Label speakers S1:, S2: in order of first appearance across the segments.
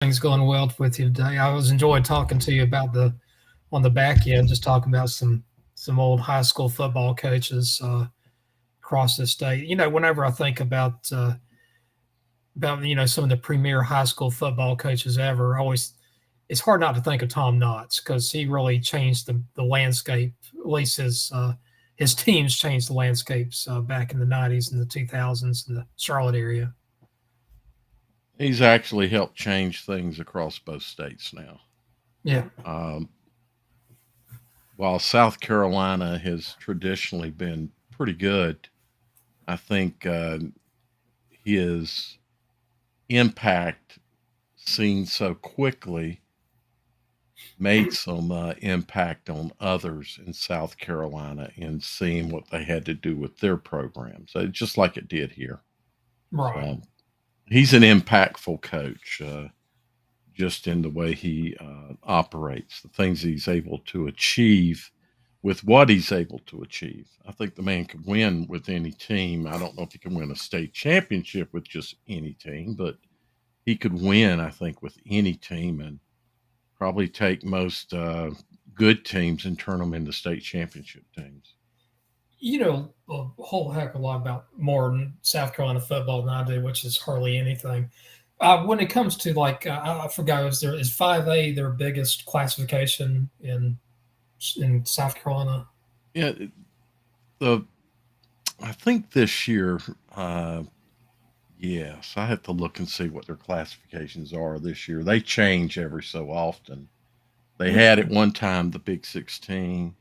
S1: Things going well with you today. I was enjoying talking to you about the on the back end, just talking about some old high school football coaches across the state. Whenever I think about some of the premier high school football coaches ever, I always it's hard not to think of Tom Knotts because he really changed the landscape. At least his teams changed the landscapes back in the '90s and the 2000s in the Charlotte area.
S2: He's actually helped change things across both states now.
S1: Yeah,
S2: Um, while South Carolina has traditionally been pretty good, I think his impact, seen so quickly, made some impact on others in South Carolina in seeing what they had to do with their programs, just like it did here.
S1: right.
S2: So he's an impactful coach. Just in the way he operates, the things he's able to achieve with what he's able to achieve. I think the man could win with any team. I don't know if he can win a state championship with just any team, but he could win, I think, with any team and probably take most good teams and turn them into state championship teams.
S1: You know a whole heck of a lot about more South Carolina football than I do, which is hardly anything. When it comes to I forgot, is 5A their biggest classification in South Carolina?
S2: Yeah, the I think this year, yes, I have to look and see what their classifications are this year. They change every so often. They had at one time the Big 16.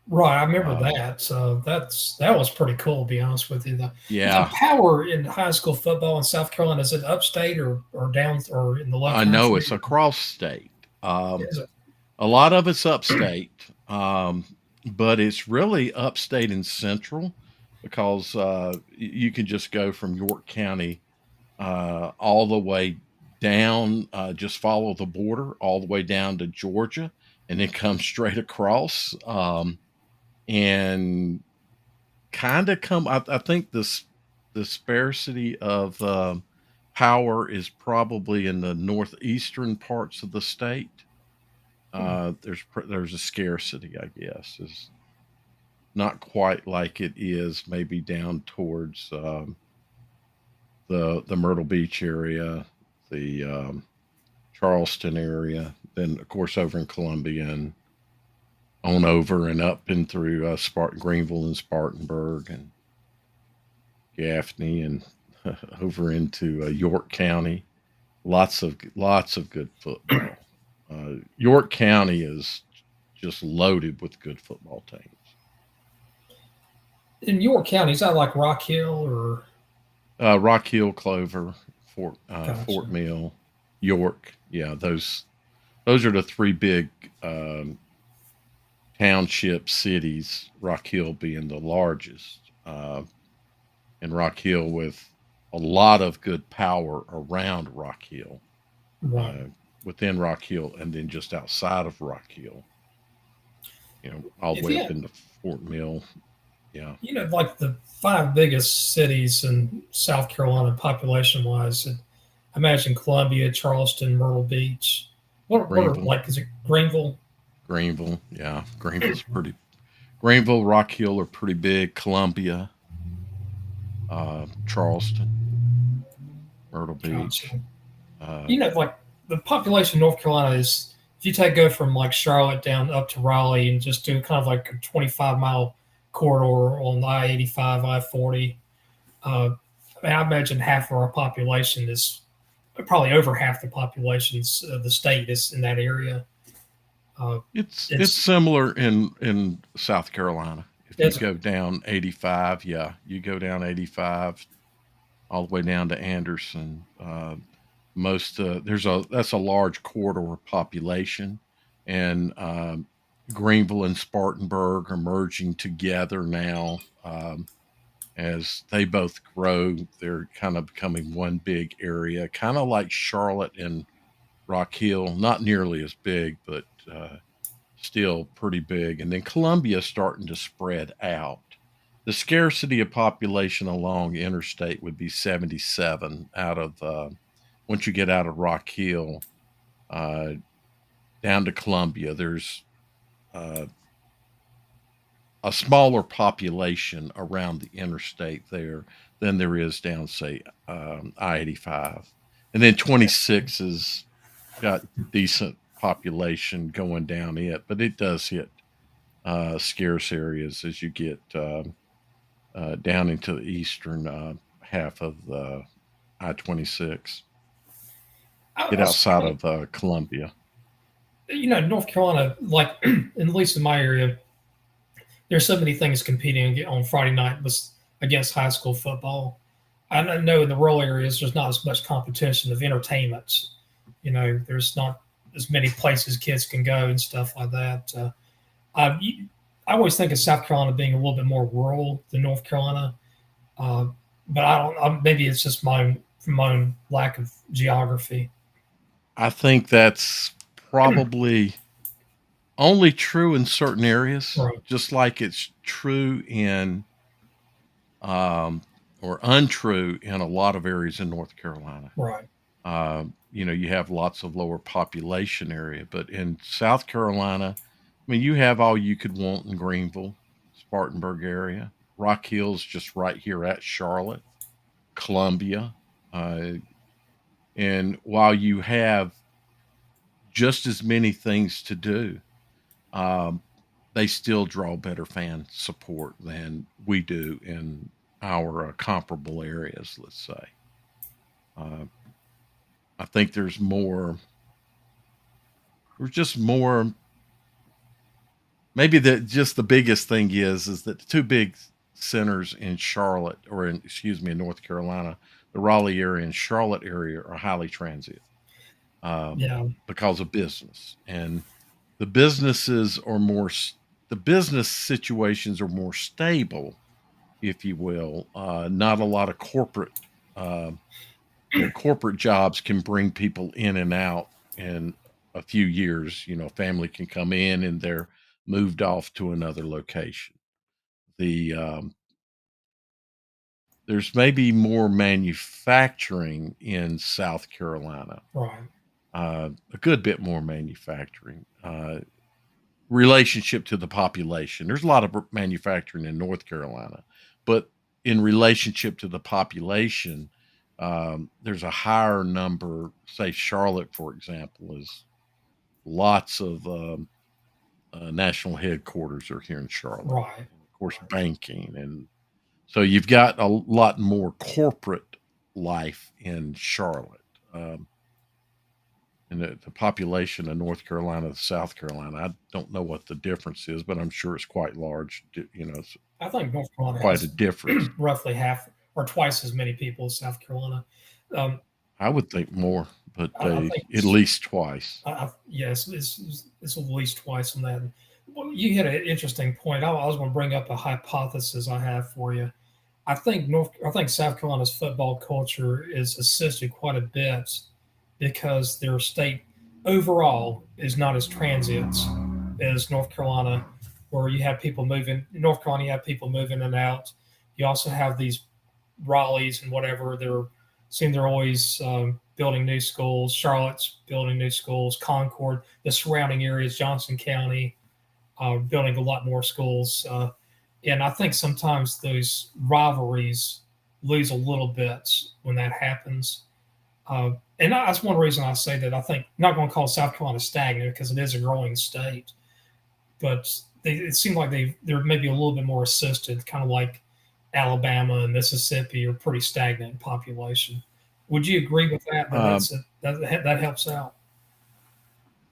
S1: Right, I remember
S2: Uh,
S1: that. So that was pretty cool. To be honest with you, the
S2: yeah,
S1: power in high school football in South Carolina, is it upstate or down or in the low
S2: I know
S1: country?
S2: it's across state.
S1: Is it?
S2: A lot of it's upstate, but it's really upstate and central because you can just go from York County all the way down, just follow the border all the way down to Georgia, and then come straight across. And kind of come. I think this the sparsity of power is probably in the northeastern parts of the state. There's a scarcity, I guess, is not quite like it is maybe down towards the Myrtle Beach area, the Charleston area, then of course over in Columbia and on over and up and through Greenville and Spartanburg and Gaffney and over into York County. Lots of good football. York County is just loaded with good football teams.
S1: In York County? Is that like Rock Hill or?
S2: Rock Hill, Clover,
S1: Gotcha.
S2: Fort Mill, York. Yeah, those are the three big um, township cities. Rock Hill being the largest, and Rock Hill with a lot of good power around Rock Hill,
S1: Right.
S2: uh, within Rock Hill, and then just outside of Rock Hill, all the
S1: If
S2: way
S1: you
S2: up
S1: had,
S2: into Fort Mill. Yeah,
S1: like the five biggest cities in South Carolina population wise, I imagine Columbia, Charleston, Myrtle Beach. What are
S2: Greenville,
S1: like? Is it Greenville?
S2: Greenville. Yeah, Greenville's pretty. Greenville, Rock Hill are pretty big. Columbia, Charleston, Myrtle
S1: Gotcha.
S2: Beach. Uh,
S1: Like the population of North Carolina is, if you go from like Charlotte down up to Raleigh and just do kind of like a 25-mile corridor on I-85, I-40. I imagine half of our population is probably over half the populations of the state is in that area. Uh,
S2: it's
S1: it's
S2: similar in South Carolina. If you
S1: it's
S2: go down 85, yeah, you go down 85 all the way down to Anderson. Most there's a That's a large corridor population, and Greenville and Spartanburg are merging together now. As they both grow, they're kind of becoming one big area, kind of like Charlotte and Rock Hill, not nearly as big, but still pretty big. And then Columbia starting to spread out. The scarcity of population along interstate would be 77 out of once you get out of Rock Hill. uh, down to Columbia. There's uh, a smaller population around the interstate there than there is down, say, I-85. And then 26 has got decent population going down it, but it does hit scarce areas as you get down into the eastern half of the I-26. Get
S1: I
S2: outside
S1: certainly,
S2: of Columbia.
S1: North Carolina, like at least in my area, there's so many things competing on Friday night against high school football. I know in the rural areas there's not as much competition of entertainments. There's not as many places kids can go and stuff like that. I, I always think of South Carolina being a little bit more rural than North Carolina, uh, but I don't. Maybe it's just my own lack of geography.
S2: I think that's probably only true in certain areas,
S1: Right,
S2: just like it's true in um, or untrue in a lot of areas in North Carolina.
S1: right,
S2: You have lots of lower population area, but in South Carolina, I mean, you have all you could want in Greenville, Spartanburg area. Rock Hill's just right here at Charlotte, Columbia. Uh, and while you have just as many things to do, um, they still draw better fan support than we do in our comparable areas, let's say. Uh, I think there's just more. Maybe the biggest thing is that the two big centers in Charlotte, or excuse me, in North Carolina, the Raleigh area and Charlotte area are highly transient
S1: yeah,
S2: because of business, and the businesses are the business situations are more stable, if you will. Not a lot of uh, corporate jobs can bring people in and out in a few years. Family can come in and they're moved off to another location. The There's maybe more manufacturing in South Carolina,
S1: right,
S2: a good bit more manufacturing. Relationship to the population. There's a lot of manufacturing in North Carolina, but in relationship to the population, there's a higher number. Say Charlotte, for example, is lots of national headquarters are here in Charlotte,
S1: right.
S2: and of course banking, and so you've got a lot more corporate life in Charlotte. And the population of North Carolina, South Carolina, I don't know what the difference is, but I'm sure it's quite large. It's
S1: I think North Carolina
S2: quite a
S1: has
S2: difference.
S1: roughly half or twice as many people as South Carolina. Um,
S2: I would think more, but
S1: I think
S2: at least twice.
S1: yes, it's at least twice on that. Well, you hit an interesting point. I was going to bring up a hypothesis I have for you. I think South Carolina's football culture is assisted quite a bit because their state overall is not as transient as North Carolina, where you have people moving. In North Carolina, you have people moving in and out. You also have these Raleighs and whatever. They're always building new schools. Charlotte's building new schools. Concord, the surrounding areas, Johnson County, building a lot more schools. And I think sometimes those rivalries lose a little bit when that happens. And that's one reason I say that I think I'm not going to call South Carolina stagnant because it is a growing state, but it seems like they're maybe a little bit more assisted, kind of like Alabama and Mississippi are pretty stagnant in population. Would you agree with that?
S2: Uh,
S1: That helps out.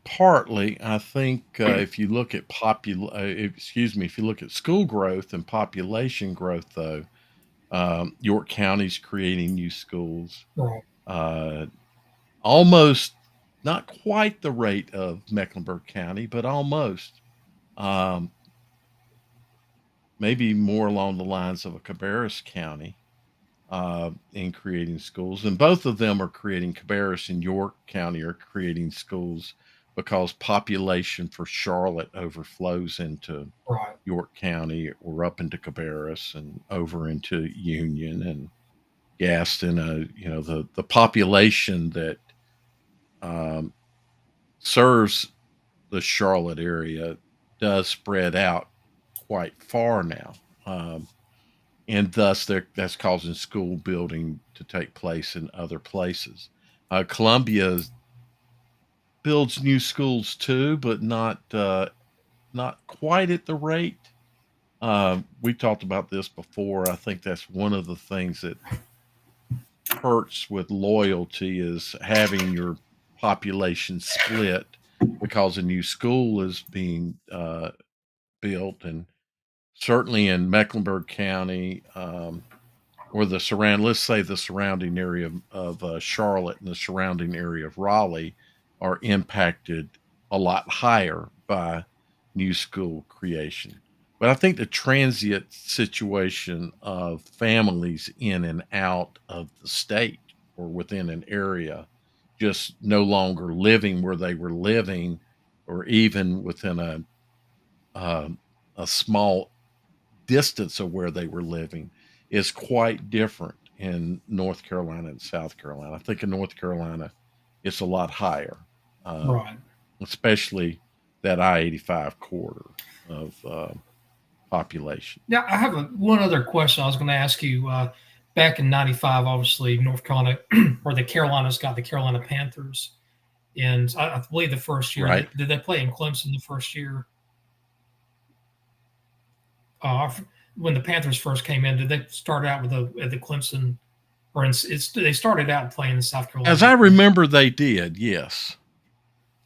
S2: Partly, I think if you look at excuse me, if you look at school growth and population growth, though, York County's creating new schools.
S1: Right,
S2: Uh, Almost not quite the rate of Mecklenburg County, but almost. Um, Maybe more along the lines of a Cabarrus County in creating schools. And both of them are creating, Cabarrus and York County are creating schools because population for Charlotte overflows into
S1: right,
S2: York County or up into Cabarrus and over into Union and Gaston. The population that um, serves the Charlotte area does spread out quite far now. And thus that's causing school building to take place in other places. Columbia builds new schools too, but not quite at the rate. We talked about this before. I think that's one of the things that hurts with loyalty is having your population split because a new school is being built, and certainly in Mecklenburg County, or let's say the surrounding area of Charlotte and the surrounding area of Raleigh are impacted a lot higher by new school creation. But I think the transient situation of families in and out of the state or within an area just no longer living where they were living, or even within um, a small distance of where they were living, is quite different in North Carolina and South Carolina. I think in North Carolina, it's a lot higher, uh,
S1: Right.
S2: especially that I-85 corridor of population.
S1: Now, I have one other question I was going to ask you. Back in '95, obviously, North Carolina or the Carolinas got the Carolina Panthers. And I believe the first year,
S2: Right.
S1: did they play in Clemson the first year? Uh, when the Panthers first came in, did they start out with at the Clemson, or they started out playing in South
S2: As
S1: Carolina?
S2: I remember, they did, yes.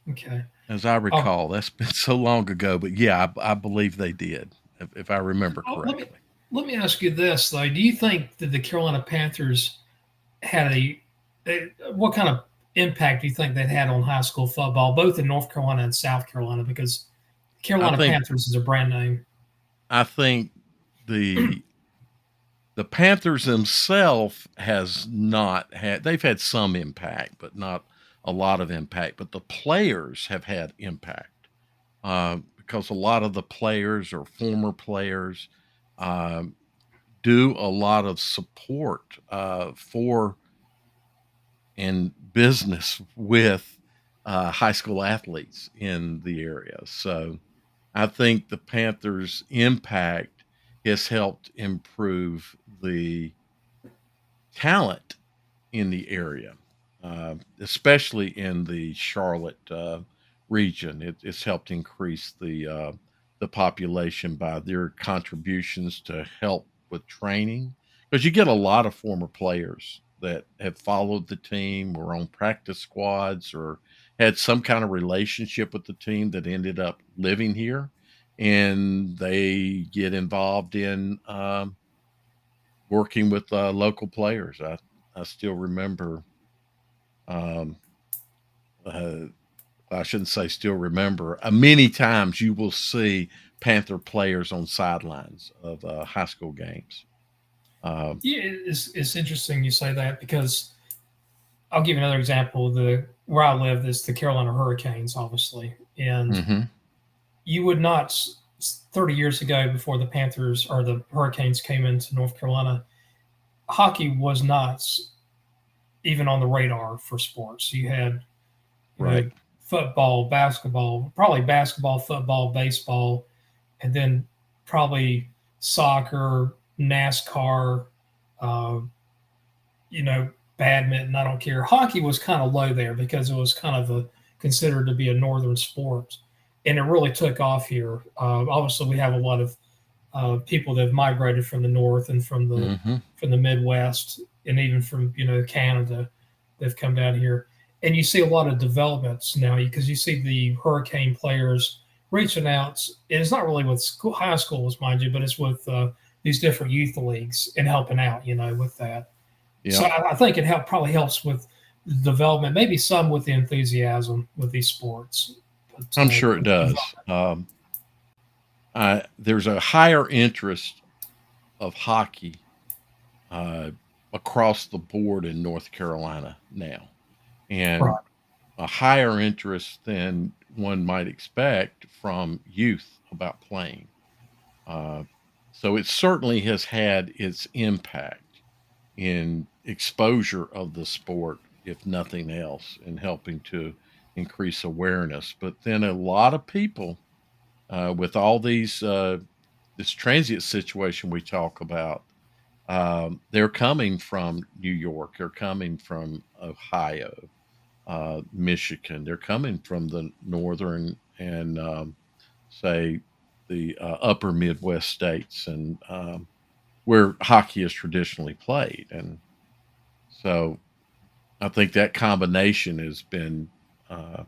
S1: Okay.
S2: As I
S1: Uh,
S2: recall, that's been so long ago, but yeah, I believe they did, if I remember
S1: let me
S2: correctly.
S1: ask you this though: do you think that the Carolina Panthers had what kind of impact do you think that had on high school football, both in North Carolina and South Carolina? Because
S2: I
S1: Carolina
S2: think
S1: Panthers is a brand name.
S2: I think the the Panthers themselves has not had they've had some impact, but not a lot of impact. But the players have had impact, because a lot of the players or former players um, do a lot of support for and business with high school athletes in the area. So I think the Panthers' impact has helped improve the talent in the area, especially in the Charlotte region. It's helped increase the population by their contributions to help with training, because you get a lot of former players that have followed the team, or on practice squads, or had some kind of relationship with the team that ended up living here, and they get involved in working with local players. I still remember. Um, uh, I shouldn't say still remember. Many times you will see Panther players on sidelines of high school games. Um,
S1: Yeah, it's interesting you say that because I'll give you another example. The where I live is the Carolina Hurricanes, obviously, and
S2: mhm.
S1: you would not 30 years ago before the Panthers or the Hurricanes came into North Carolina, hockey was not even on the radar for sports. You had
S2: Right.
S1: football, basketball, probably basketball, football, baseball, and then probably soccer, NASCAR, uh, badminton. I don't care. Hockey was kind of low there because it was kind of considered to be a northern sport, and it really took off here. Obviously, we have a lot of people that have migrated from the north and
S2: Mhm.
S1: from the Midwest, and even from Canada. They've come down here, and you see a lot of developments now because you see the Hurricane players reaching out. And it's not really with high schools, mind you, but it's with these different youth leagues and helping out, with that. So
S2: Yep.
S1: I think it probably helps with the development, maybe some with the enthusiasm with these sports. But
S2: I'm sure it does. There's a higher interest of hockey uh, across the board in North Carolina now, and
S1: right,
S2: a higher interest than one might expect from youth about playing. Uh, so it certainly has had its impact in exposure of the sport, if nothing else, in helping to increase awareness. But then a lot of people, with all these this transient situation we talk about, they're coming from New York, they're coming from Ohio, Michigan, they're coming from the northern and say the upper Midwest states, and where hockey is traditionally played. And so I think that combination has been uh,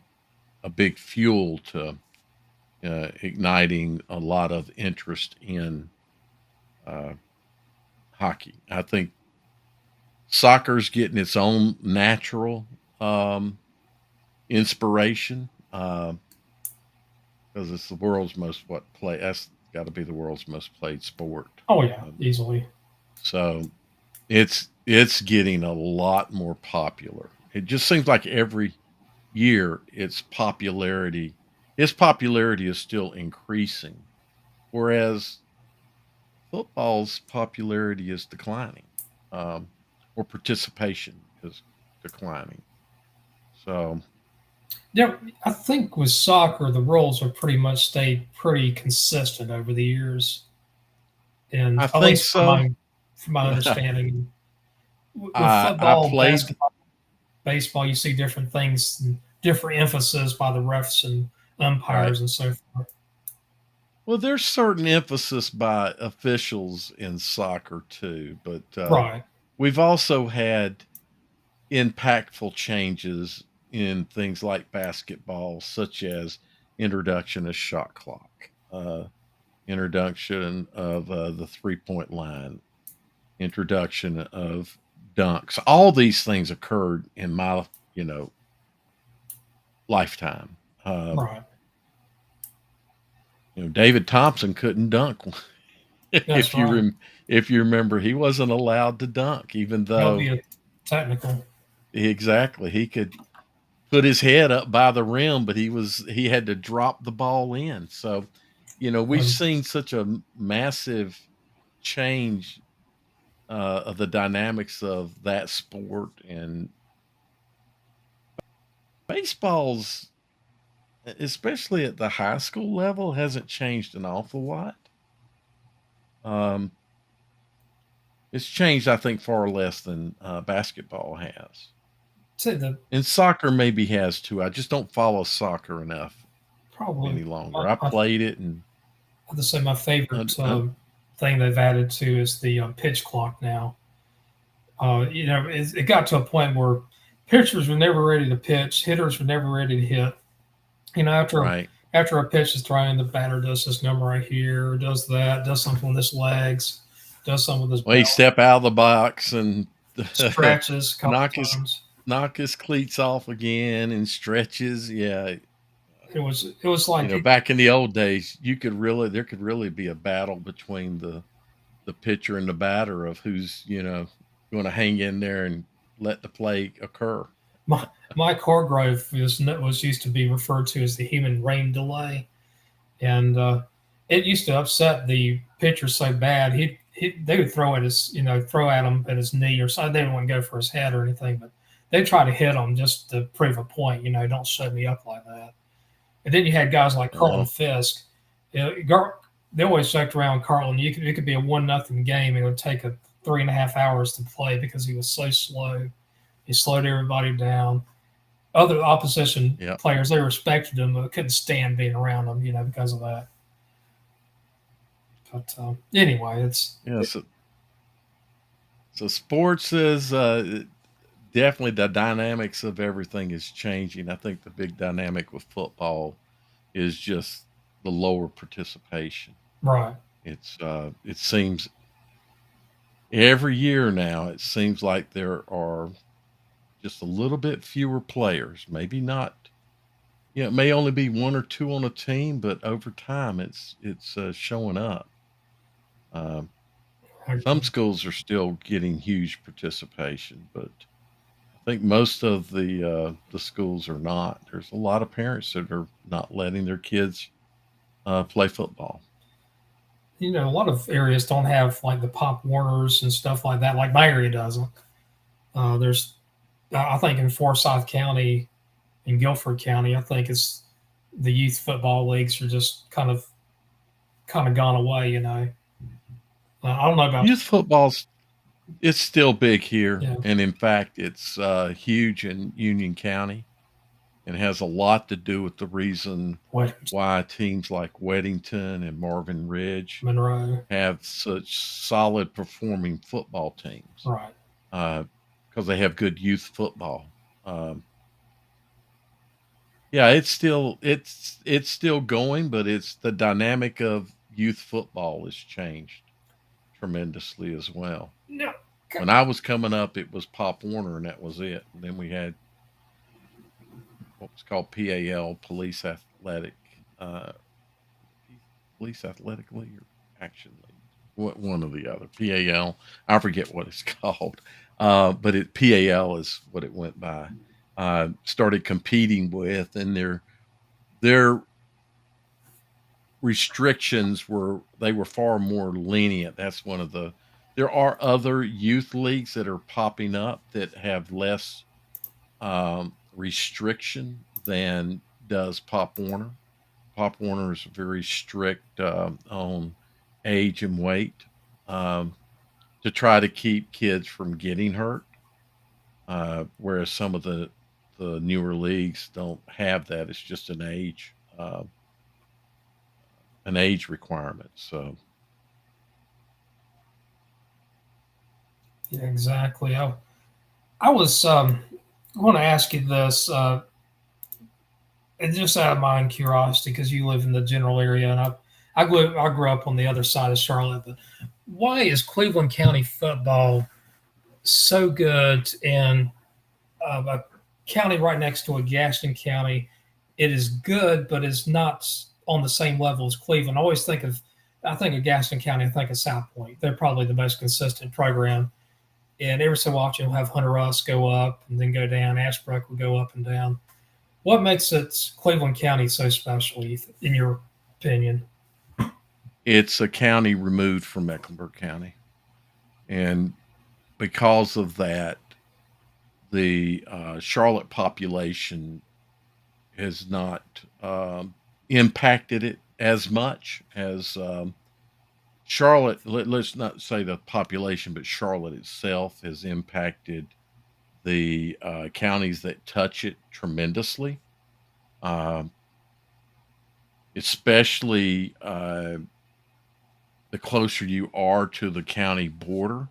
S2: a big fuel to igniting a lot of interest in uh, hockey. I think soccer's getting its own natural um, inspiration because it's the world's most what play. That's got to be the world's most played sport.
S1: Oh yeah,
S2: Um,
S1: easily.
S2: so it's getting a lot more popular. It just seems like every year its popularity is still increasing, whereas football's popularity is declining, um, or participation is declining. So
S1: Yeah, I think with soccer, the roles have pretty much stayed pretty consistent over the years,
S2: I
S1: and at
S2: think
S1: least
S2: so.
S1: from my understanding, with
S2: I
S1: football,
S2: played.
S1: basketball, baseball, you see different things, and different emphasis by the refs and
S2: Right.
S1: umpires and so forth.
S2: Well, there's certain emphasis by officials in soccer too, but
S1: Right,
S2: we've also had impactful changes in things like basketball, such as introduction of shot clock, introduction of the 3 point line, introduction of dunks. All these things occurred in my lifetime. Uh,
S1: right.
S2: David Thompson couldn't dunk.
S1: That's
S2: if you
S1: right.
S2: if you remember, he wasn't allowed to dunk, even
S1: That would
S2: though
S1: be a technical.
S2: exactly he could put his head up by the rim, but he had to drop the ball in. So, we've
S1: Um,
S2: seen such a massive change of the dynamics of that sport, and baseball's, especially at the high school level, hasn't changed an awful lot. Um, it's changed, I think, far less than basketball has,
S1: say the
S2: and soccer maybe has too. I just don't follow soccer enough
S1: probably
S2: any longer. I
S1: I
S2: played it, and
S1: have to say my
S2: uh,
S1: favorite
S2: uh,
S1: thing they've added to is the pitch clock now. It got to a point where pitchers were never ready to pitch, hitters were never ready to hit.
S2: right.
S1: After a pitch is thrown, the batter does this number right here, does that, does something with his legs, does something with his
S2: Well, he
S1: belt,
S2: step out of the box and
S1: stretches a couple
S2: knock his
S1: times.
S2: knock his cleats off again and stretches. Yeah,
S1: It was like
S2: back in the old days, there could really be a battle between the pitcher and the batter of who's going to hang in there and let the play occur.
S1: my Mike Hargrove was used to be referred to as the human rain delay, and it used to upset the pitcher so bad they would throw at him at his knee or something. They didn't want to go for his head or anything, but they try to hit him just to prove a point. Don't shut me up like that. And then you had guys like Carlton
S2: Oh,
S1: Fisk. They always joked around Carlton. It could be a 1-0 game. It would take a 3.5 hours to play because he was so slow. He slowed everybody down. Other opposition
S2: yeah,
S1: players, they respected him, but couldn't stand being around him, because of that. But anyway,
S2: yeah. So sports is definitely the dynamics of everything is changing. I think the big dynamic with football is just the lower participation.
S1: right.
S2: It seems every year now it seems like there are just a little bit fewer players. Maybe not. It may only be one or two on a team, but over time it's showing up. Um,
S1: I
S2: some
S1: agree.
S2: schools are still getting huge participation, but I think most of the schools are not. There's a lot of parents that are not letting their kids play football.
S1: A lot of areas don't have like the Pop Warners and stuff like that. Like my area doesn't. There's, I think in Forsyth County, in Guilford County. I think it's the youth football leagues are just kind of gone away. I don't know about
S2: Youth football's it's still big here,
S1: yeah.
S2: and in fact, it's huge in Union County, and has a lot to do with the reason
S1: What
S2: why teams like Weddington and Marvin Ridge
S1: Monroe,
S2: have such solid performing football teams
S1: right?
S2: because they have good youth football. Um, yeah, it's still going, but it's the dynamic of youth football has changed tremendously as well.
S1: No,
S2: When I was coming up, it was Pop Warner, and that was it. And then we had what was called PAL, Police Athletic, uh, Police Athletic League or Action League, one or the other. PAL, I forget what it's called, but PAL is what it went by. Started competing with, and their restrictions were far more lenient. That's one of the. There are other youth leagues that are popping up that have less restriction than does Pop Warner. Pop Warner is very strict on age and weight um, to try to keep kids from getting hurt, whereas some of the newer leagues don't have that. It's just an age requirement. So
S1: yeah, exactly. I was want to ask you this, and just out of my own curiosity, because you live in the general area, and I grew up on the other side of Charlotte. But why is Cleveland County football so good in a county right next to a Gaston County? It is good, but it's not on the same level as Cleveland. I think of Gaston County, I think of South Point. They're probably the most consistent program. And every so often you'll have Hunter Russ go up and then go down. Ashbrook will go up and down. What makes it Cleveland County so special, in your opinion?
S2: it's a county removed from Mecklenburg County, and because of that, the Charlotte population has not impacted it as much as Charlotte. Let's not say the population, but Charlotte itself has impacted the counties that touch it tremendously, uh, especially the closer you are to the county border.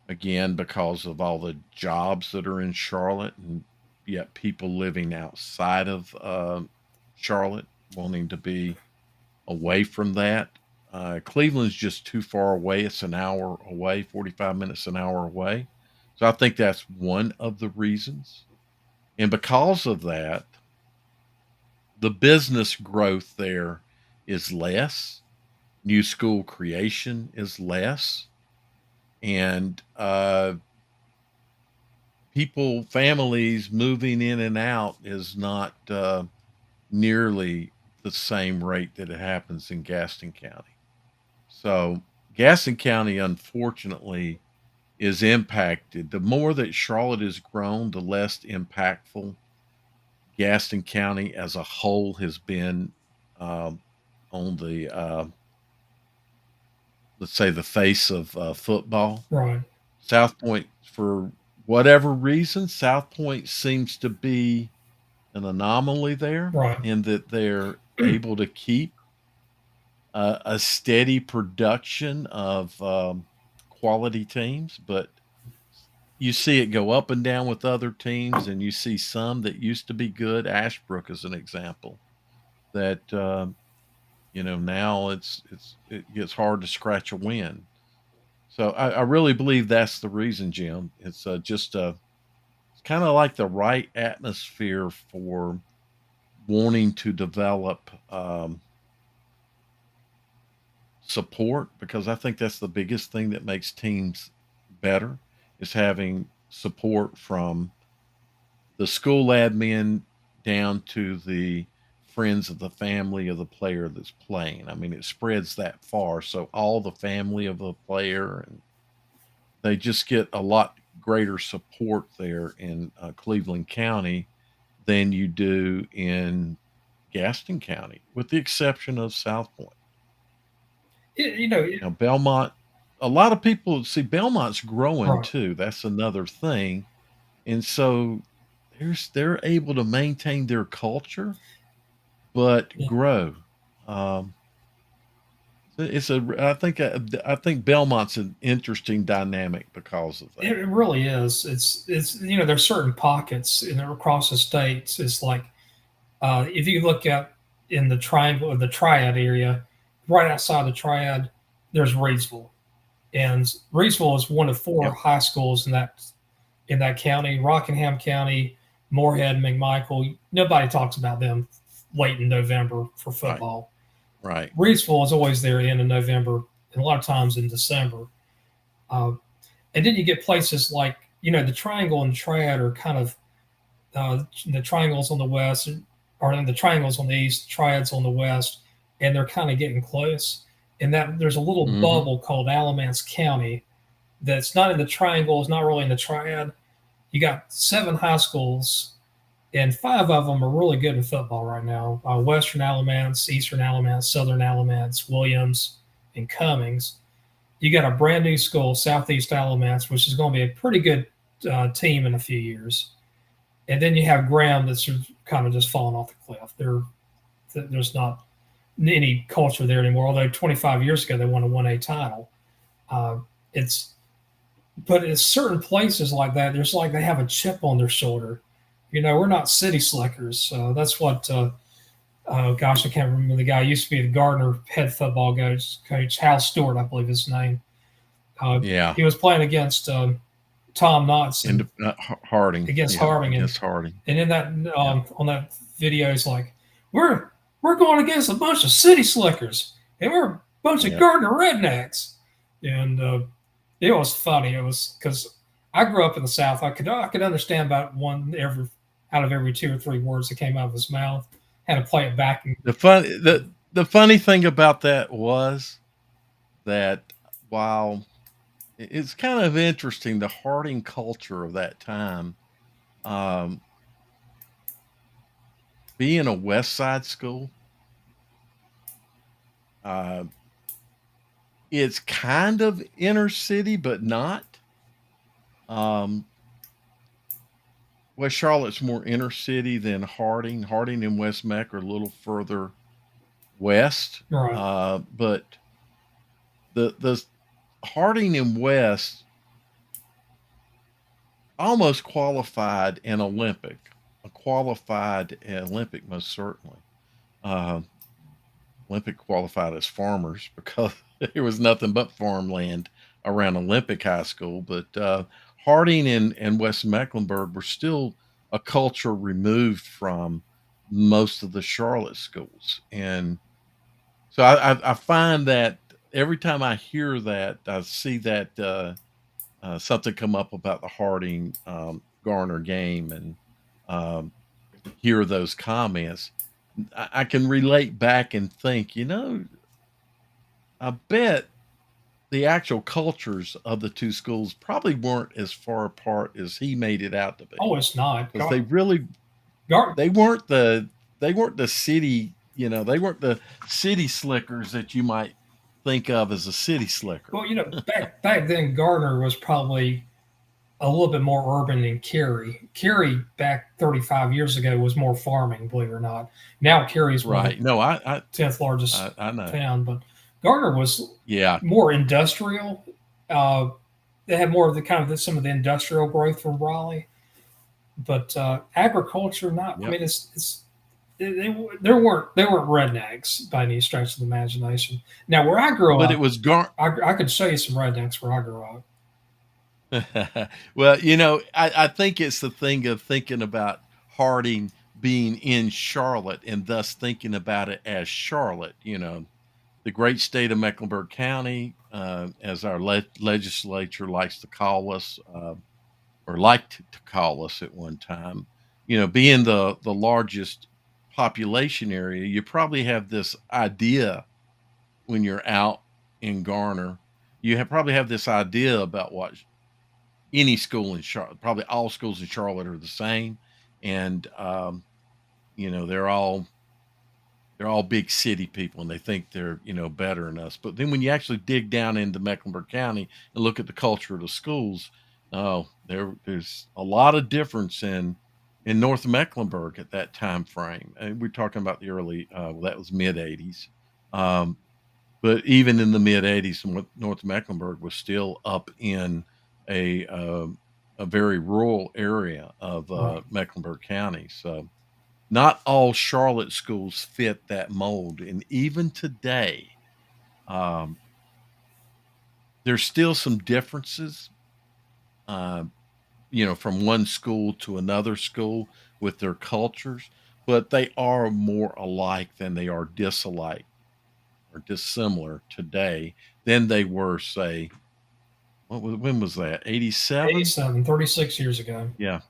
S2: Again, because of all the jobs that are in Charlotte, and yet people living outside of Charlotte wanting to be away from that. Cleveland's just too far away. It's an hour away, 45 minutes, an hour away. So I think that's one of the reasons. And because of that, the business growth there is less, new school creation is less, and families moving in and out is not nearly the same rate that it happens in Gaston County. So Gaston County, unfortunately, is impacted. The more that Charlotte has grown, the less impactful Gaston County as a whole has been um, on the, let's say, the face of football.
S1: Right,
S2: South Point, for whatever reason, South Point seems to be an anomaly there
S1: right,
S2: in that they're able to keep a steady production of quality teams, but you see it go up and down with other teams, and you see some that used to be good. Ashbrook is an example that now it gets hard to scratch a win. So I really believe that's the reason, Jim. It's it's kind of like the right atmosphere for wanting to develop support, because I think that's the biggest thing that makes teams better is having support from the school admin down to the friends of the family of the player that's playing. I mean, it spreads that far. So all the family of the player, and they just get a lot greater support there in Cleveland County. than you do in Gaston County, with the exception of South Point.
S1: You know,
S2: Now, Belmont, a lot of people see Belmont's growing
S1: right.
S2: too. That's another thing. And so they're able to maintain their culture, but
S1: Yeah,
S2: grow. So I think Belmont's an interesting dynamic because of
S1: it
S2: that.
S1: really is. There's certain pockets across the states. It's like if you look at in the triangle or the triad area, right outside the triad, there's Reidsville, and Reidsville is one of four
S2: Yep.
S1: high schools in that county. Rockingham County, Moorhead, McMichael. Nobody talks about them late in November for
S2: Right.
S1: football.
S2: Right.
S1: Reidsville is always there at the end of November, and a lot of times in December. Uh, and then you get places like the triangle and the triad are kind of the triangles on the west, or the triangles on the east, triads on the west, and they're kind of getting close. And that there's a little
S2: Hmm.
S1: bubble called Alamance County that's not in the triangle, it's not really in the triad. You got seven high schools, and five of them are really good in football right now. Western Alamance, Eastern Alamance, Southern Alamance, Williams, and Cummings. You got a brand new school, Southeast Alamance, which is going to be a pretty good team in a few years. And then you have Graham that's kind of just falling off the cliff. There's not any culture there anymore. Although 25 years ago they won a 1A title, uh, it's but in certain places like that, there's like they have a chip on their shoulder. We're not city slickers. That's what. Gosh, I can't remember the guy. Used to be the Gardner head football coach Hal Stewart, I believe his name.
S2: Yeah.
S1: He was playing against Tom Knotts
S2: And Harding.
S1: against
S2: Yeah.
S1: Harding,
S2: Against Harding.
S1: and in that
S2: Yeah.
S1: on that video, it's like we're going against a bunch of city slickers, and we're a bunch of
S2: Yeah.
S1: Gardner rednecks, and it was funny. It was because I grew up in the South. I could understand about one every out of every two or three words that came out of his mouth. Had to play it back. And,
S2: The funny thing about that was that while it's kind of interesting, the Harding culture of that time, um, being a West Side school, uh, it's kind of inner city, but not. Um, West Charlotte's more inner city than Harding. Harding and West Meck are a little further west,
S1: right.
S2: but the Harding and West almost qualified an Olympic, a qualified Olympic most certainly. Uh, Olympic qualified as farmers because there was nothing but farmland around Olympic High School. But Harding and West Mecklenburg were still a culture removed from most of the Charlotte schools. And so I find that every time I hear that, I see that something come up about the Harding Garner game and um, hear those comments. I can relate back and think, I bet the actual cultures of the two schools probably weren't as far apart as he made it out to
S1: Oh,
S2: be,
S1: it's not.
S2: because
S1: Gar-
S2: they weren't the they weren't the city, they weren't the city slickers that you might think of as a city slicker.
S1: well, back then Gardner was probably a little bit more urban than Cary. Cary back 35 years ago was more farming, believe it or not. Now Cary's one of the
S2: Right. No,
S1: tenth largest
S2: I know.
S1: town, but Gardner was
S2: Yeah.
S1: more industrial. Uh, they had more of the kind of some of the industrial growth from Raleigh, but agriculture not. I
S2: Yep.
S1: mean, they weren't rednecks by any stretch of the imagination. Now, where I grew
S2: But it
S1: up,
S2: was
S1: I could show you some rednecks where I grew up.
S2: well, I think it's the thing of thinking about Harding being in Charlotte and thus thinking about it as Charlotte, the great state of Mecklenburg County, as our legislature likes to call us, or liked to call us at one time. Being the largest population area, you probably have this idea when you're out in Garner. Probably have this idea about what any school in Charlotte, probably all schools in Charlotte are the same. and they're all big city people, and they think they're better than us. But then when you actually dig down into Mecklenburg County and look at the culture of the schools, oh, there's a lot of difference in North Mecklenburg at that time frame. And we're talking about the early, well, that was mid '80s. Um, but even in the mid '80s, North Mecklenburg was still up in a a very rural area of
S1: Right.
S2: Mecklenburg County. So not all Charlotte schools fit that mold, and even today, um, there's still some differences, uh, from one school to another school with their cultures, but they are more alike than they are disalike or dissimilar today than they were, say, when was that? 87?
S1: 87, 36 years ago.
S2: Yeah,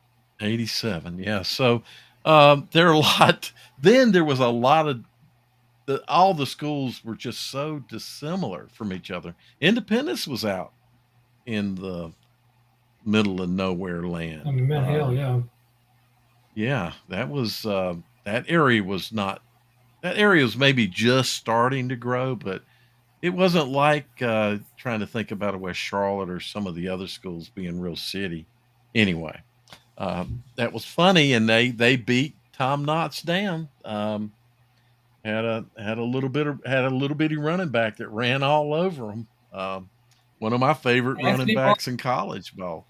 S2: 87. Yeah. So there are a lot. Then there was a lot of all the schools were just so dissimilar from each other. Independence was out in the middle of nowhere
S1: I
S2: land.
S1: mean, man, hell yeah.
S2: Yeah, that area was not. That area was maybe just starting to grow, but it wasn't like trying to think about a West Charlotte or some of the other schools being real city. Anyway, that was funny, and they beat Tom Knotts down. Had a little bitty running back that ran all over him. One of my favorite running
S1: Anthony Barber.
S2: backs in college ball.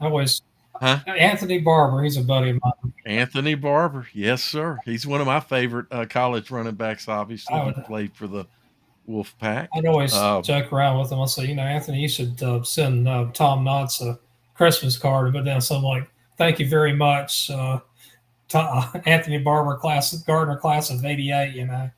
S1: I always
S2: Huh?
S1: Anthony Barber. He's a buddy of mine.
S2: Anthony Barber. Yes, sir. He's one of my favorite college running backs. Obviously,
S1: I
S2: he
S1: would.
S2: played for the Wolf Pack.
S1: I'd always joke around with him. I'll say, Anthony, you should send Tom Knotts a Christmas card and put down something like, "Thank you very much, Anthony Barber, Gardner class of '88."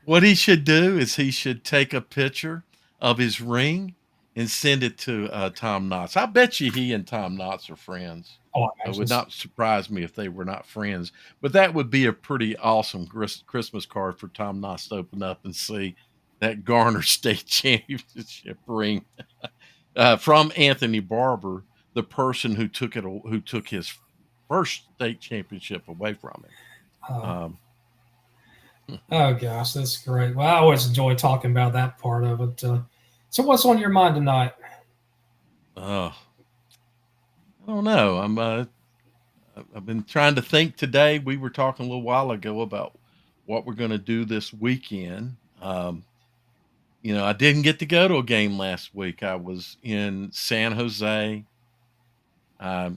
S2: What he should do is he should take a picture of his ring and send it to Tom Knotts. I bet you he and Tom Knotts are friends.
S1: Oh, I
S2: It
S1: imagine.
S2: would not surprise me if they were not friends, but that would be a pretty awesome Christmas card for Tom Knotts to open up and see that Garner State Championship ring from Anthony Barber, the person who took his first state championship away from him.
S1: Uh,
S2: Um,
S1: oh gosh, that's great. Well, I always enjoy talking about that part of it. So, what's on your mind tonight?
S2: oh, I don't know. I've been trying to think today. We were talking a little while ago about what we're going to do this weekend. I didn't get to go to a game last week. I was in San Jose. I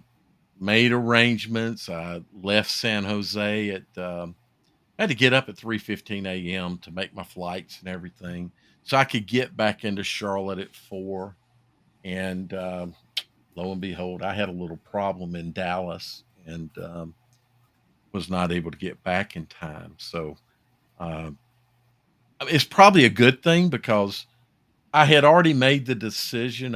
S2: made arrangements. I left San Jose at. I had to get up at 3:15 a.m. to make my flights and everything, so I could get back into Charlotte at 4. And lo and behold, I had a little problem in Dallas and was not able to get back in time. So uh, it's probably a good thing because I had already made the decision.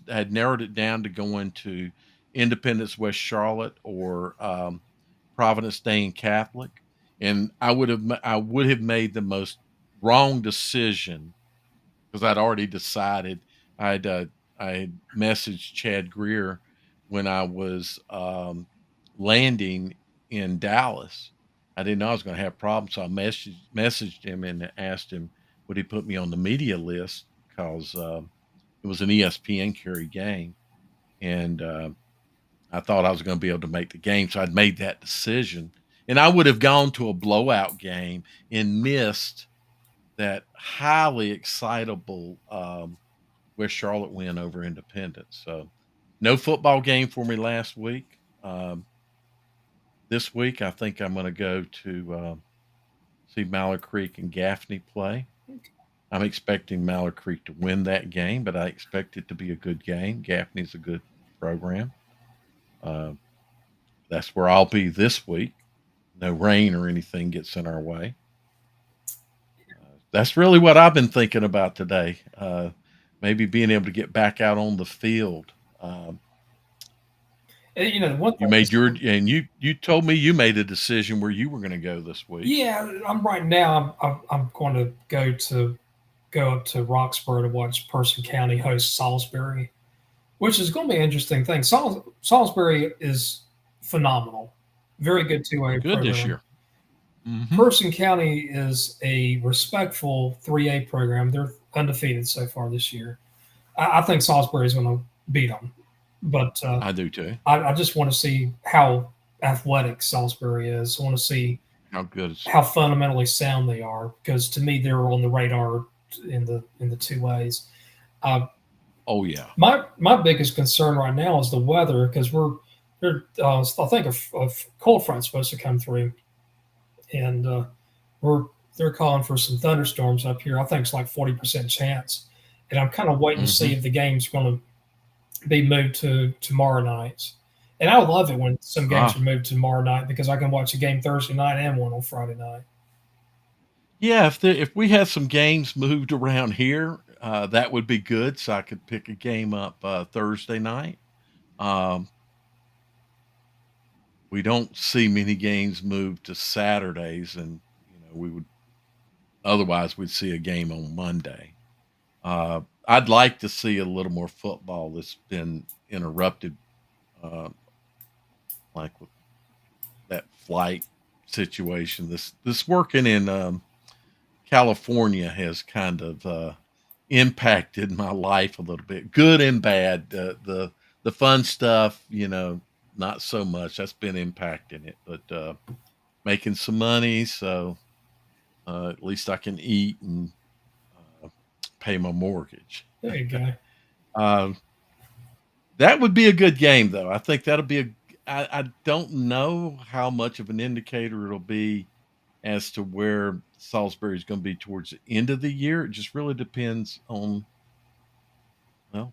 S2: Had narrowed it down to going to Independence West Charlotte or Providence Day Catholic, and I would have made the most wrong decision because I'd already decided. I'd I had messaged Chad Greer when I was landing in Dallas. I didn't know I was going to have problems, so I messaged him and asked him would he put me on the media list because it was an ESPN carry game, and I thought I was going to be able to make the game, so I'd made that decision, and I would have gone to a blowout game and missed that highly excitable West Charlotte win over Independence. So, no football game for me last week. This week, I think I'm going to go to see Mallard Creek and Gaffney play. I'm expecting Mallard Creek to win that game, but I expect it to be a good game. Gaffney's a good program. Uh, that's where I'll be this week. No rain or anything gets in our way. That's really what I've been thinking about today. Maybe being able to get back out on the field.
S1: The one
S2: You
S1: thing
S2: made
S1: is,
S2: your and you told me you made a decision where you were going to go this week.
S1: yeah, I'm right now. I'm going to go up to Roxborough to watch Person County host Salisbury, which is going to be an interesting thing. Salisbury is phenomenal. Very good 2A
S2: Good this
S1: program.
S2: year. Hmm.
S1: Person County is a respectful 3A program. They're undefeated so far this year. I think Salisbury is going to beat them, but
S2: I do too.
S1: I just want to see how athletic Salisbury is. I want to see
S2: How good is?
S1: how fundamentally sound they are because to me they're on the radar in the 2As. Uh,
S2: Oh yeah.
S1: my biggest concern right now is the weather because I think a cold front's supposed to come through and we're they're calling for some thunderstorms up here. I think it's like 40% chance, and I'm kind of waiting to see
S2: Hmm.
S1: if the game's going to be moved to tomorrow night. And I love it when some games are
S2: Ah,
S1: moved to tomorrow night because I can watch a game Thursday night and one on Friday night.
S2: yeah. If we had some games moved around here, that would be good. So I could pick a game up Thursday night. Um, we don't see many games moved to Saturdays, and we would otherwise we'd see a game on Monday. I'd like to see a little more football that's been interrupted, uh, like with that flight situation. This working in California has kind of impacted my life a little bit, good and bad. The fun stuff, not so much. That's been impacting it, but making some money, so at least I can eat and uh, pay my mortgage.
S1: There you go.
S2: Um, that would be a good game, though. I think that'll be a. I don't know how much of an indicator it'll be as to where Salisbury is going to be towards the end of the year. It just really depends on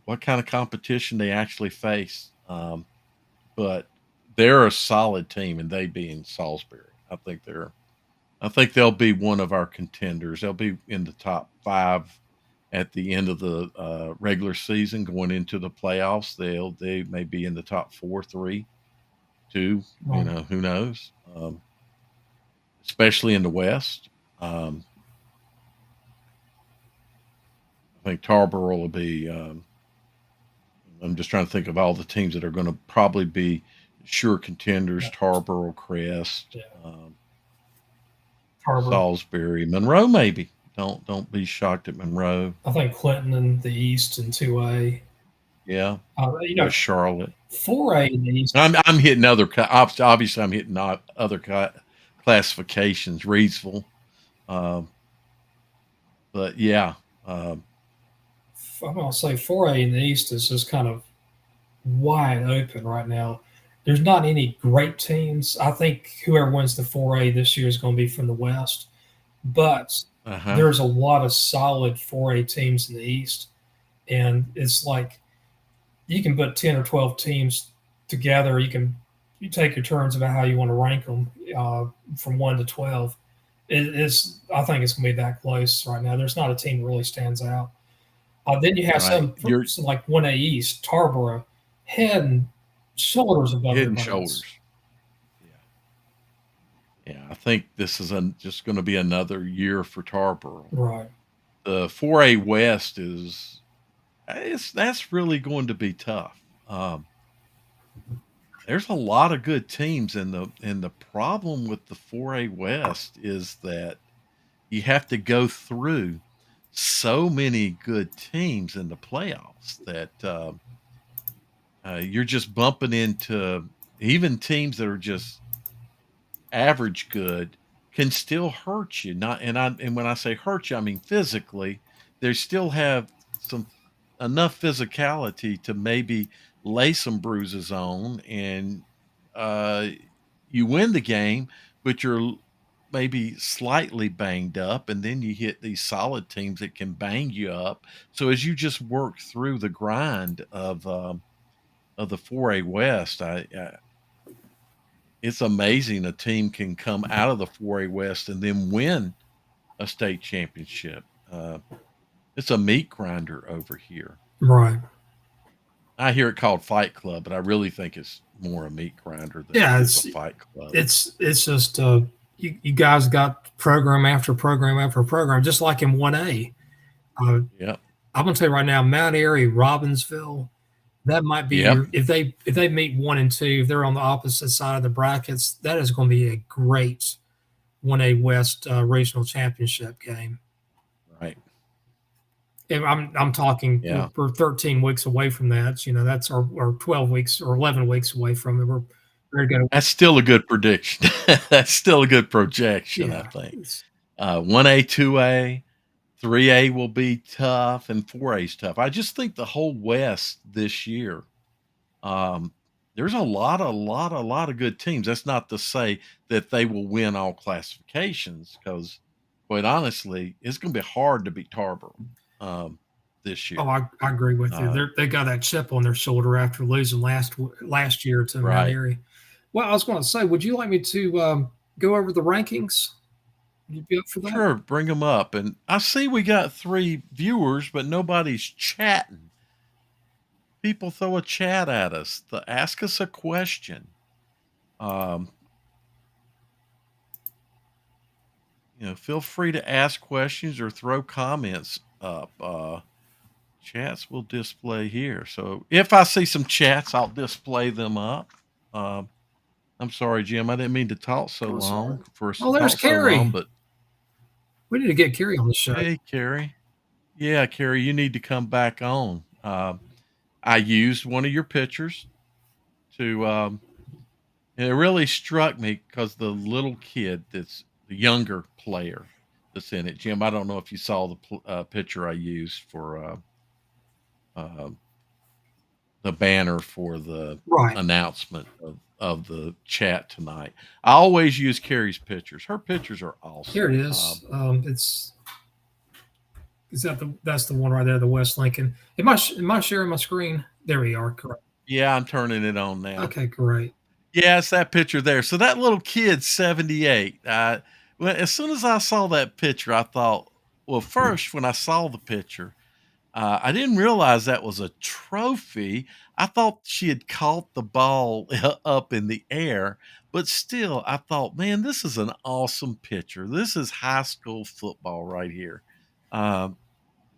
S2: what kind of competition they actually face. But they're a solid team, and they being Salisbury, I think they'll be one of our contenders. They'll be in the top five at the end of the regular season, going into the playoffs. They may be in the top four, three, two.
S1: Right.
S2: Who knows? Especially in the West. I think Tarboro will be. I'm just trying to think of all the teams that are going to probably be sure contenders:
S1: Yeah.
S2: Tarboro, Crest,
S1: Yeah. Harbor.
S2: Salisbury, Monroe. Maybe don't be shocked at Monroe.
S1: I think Clinton in the East and 2A.
S2: Yeah,
S1: You know,
S2: West Charlotte.
S1: 4A in the East.
S2: I'm hitting obviously I'm hitting other classifications. Reidsville, um, but yeah, um,
S1: I'm going to say 4A in the East is just kind of wide open right now. There's not any great teams. I think whoever wins the 4A this year is going to be from the West, but
S2: uh huh,
S1: there's a lot of solid 4A teams in the East, and it's like you can put 10 or 12 teams together. You take your turns about how you want to rank them from 1 to 12. I think it's going to be that close right now. There's not a team that really stands out. Then you have
S2: right. You're
S1: some like 1A East, Tarboro, head and shoulders above
S2: head and
S1: everybody
S2: shoulders.
S1: else.
S2: Yeah, yeah. I think this is just going to be another year for Tarboro.
S1: Right.
S2: The 4A West that's really going to be tough. There's a lot of good teams, and the problem with the 4A West is that you have to go through so many good teams in the playoffs that you're just bumping into even teams that are just average good can still hurt you. Not and when I say hurt you, I mean physically. They still have some enough physicality to maybe lay some bruises on, and uh, you win the game, but you're maybe slightly banged up, and then you hit these solid teams that can bang you up. So as you just work through the grind of the 4A West, it's amazing a team can come out of the 4A West and then win a state championship. It's a meat grinder over here.
S1: Right.
S2: I hear it called Fight Club, but I really think it's more a meat grinder than it
S1: Yeah,
S2: is a fight club.
S1: it's just you guys got program after program after program, just like in 1A. Uh,
S2: Yep.
S1: I'm gonna tell you right now, Mount Airy, Robbinsville, That might be
S2: Yep.
S1: your if they meet 1 and 2, if they're on the opposite side of the brackets, that is going to be a great 1A West regional championship game.
S2: Right.
S1: And I'm talking
S2: Yeah.
S1: we're 13 weeks away from that. You know, that's or 12 weeks or 11 weeks away from it. We're going to
S2: That's still a good prediction. That's still a good projection, I
S1: yeah.
S2: think. 1A, 2A, 3A will be tough, and 4A is tough. I just think the whole West this year, um, there's a lot of good teams. That's not to say that they will win all classifications, because, quite honestly, it's going to be hard to beat Tarboro this
S1: Oh,
S2: year.
S1: I agree with you.
S2: Uh,
S1: They got that chip on their shoulder after losing last year to Mount
S2: right.
S1: Airy. Well, I was going to say, would you like me to go over the rankings? Would you be up for that?
S2: Sure, bring them up. And I see we got 3 viewers, but nobody's chatting. People throw a chat at us to ask us a question. Um, feel free to ask questions or throw comments up. Chats will display here. So if I see some chats, I'll display them up. Um, I'm sorry, Jim. I didn't mean to talk so
S1: Oh, sorry.
S2: long for us to
S1: Oh, there's
S2: talk so long,
S1: Carrie.
S2: but
S1: We need to get Carrie on the show.
S2: hey, Carrie. Yeah, Carrie, you need to come back on. I used one of your pictures to and it really struck me because the little kid that's the younger player that's in it. Jim, I don't know if you saw the picture I used for uh, the banner for the
S1: Right.
S2: announcement of the chat tonight. I always use Carrie's pictures. Her pictures are
S1: Here
S2: awesome.
S1: it is. It's is that that's the one right there, the West Lincoln. Am I sharing my screen? There we are. Correct.
S2: Yeah, I'm turning it on now.
S1: Okay, great.
S2: Yeah, it's that picture there. So that little kid, 78. Well, as soon as I saw that picture, I thought, well, first when I saw the picture, I didn't realize that was a trophy. I thought she had caught the ball up in the air, but still, I thought, man, this is an awesome picture. This is high school football right here. Um,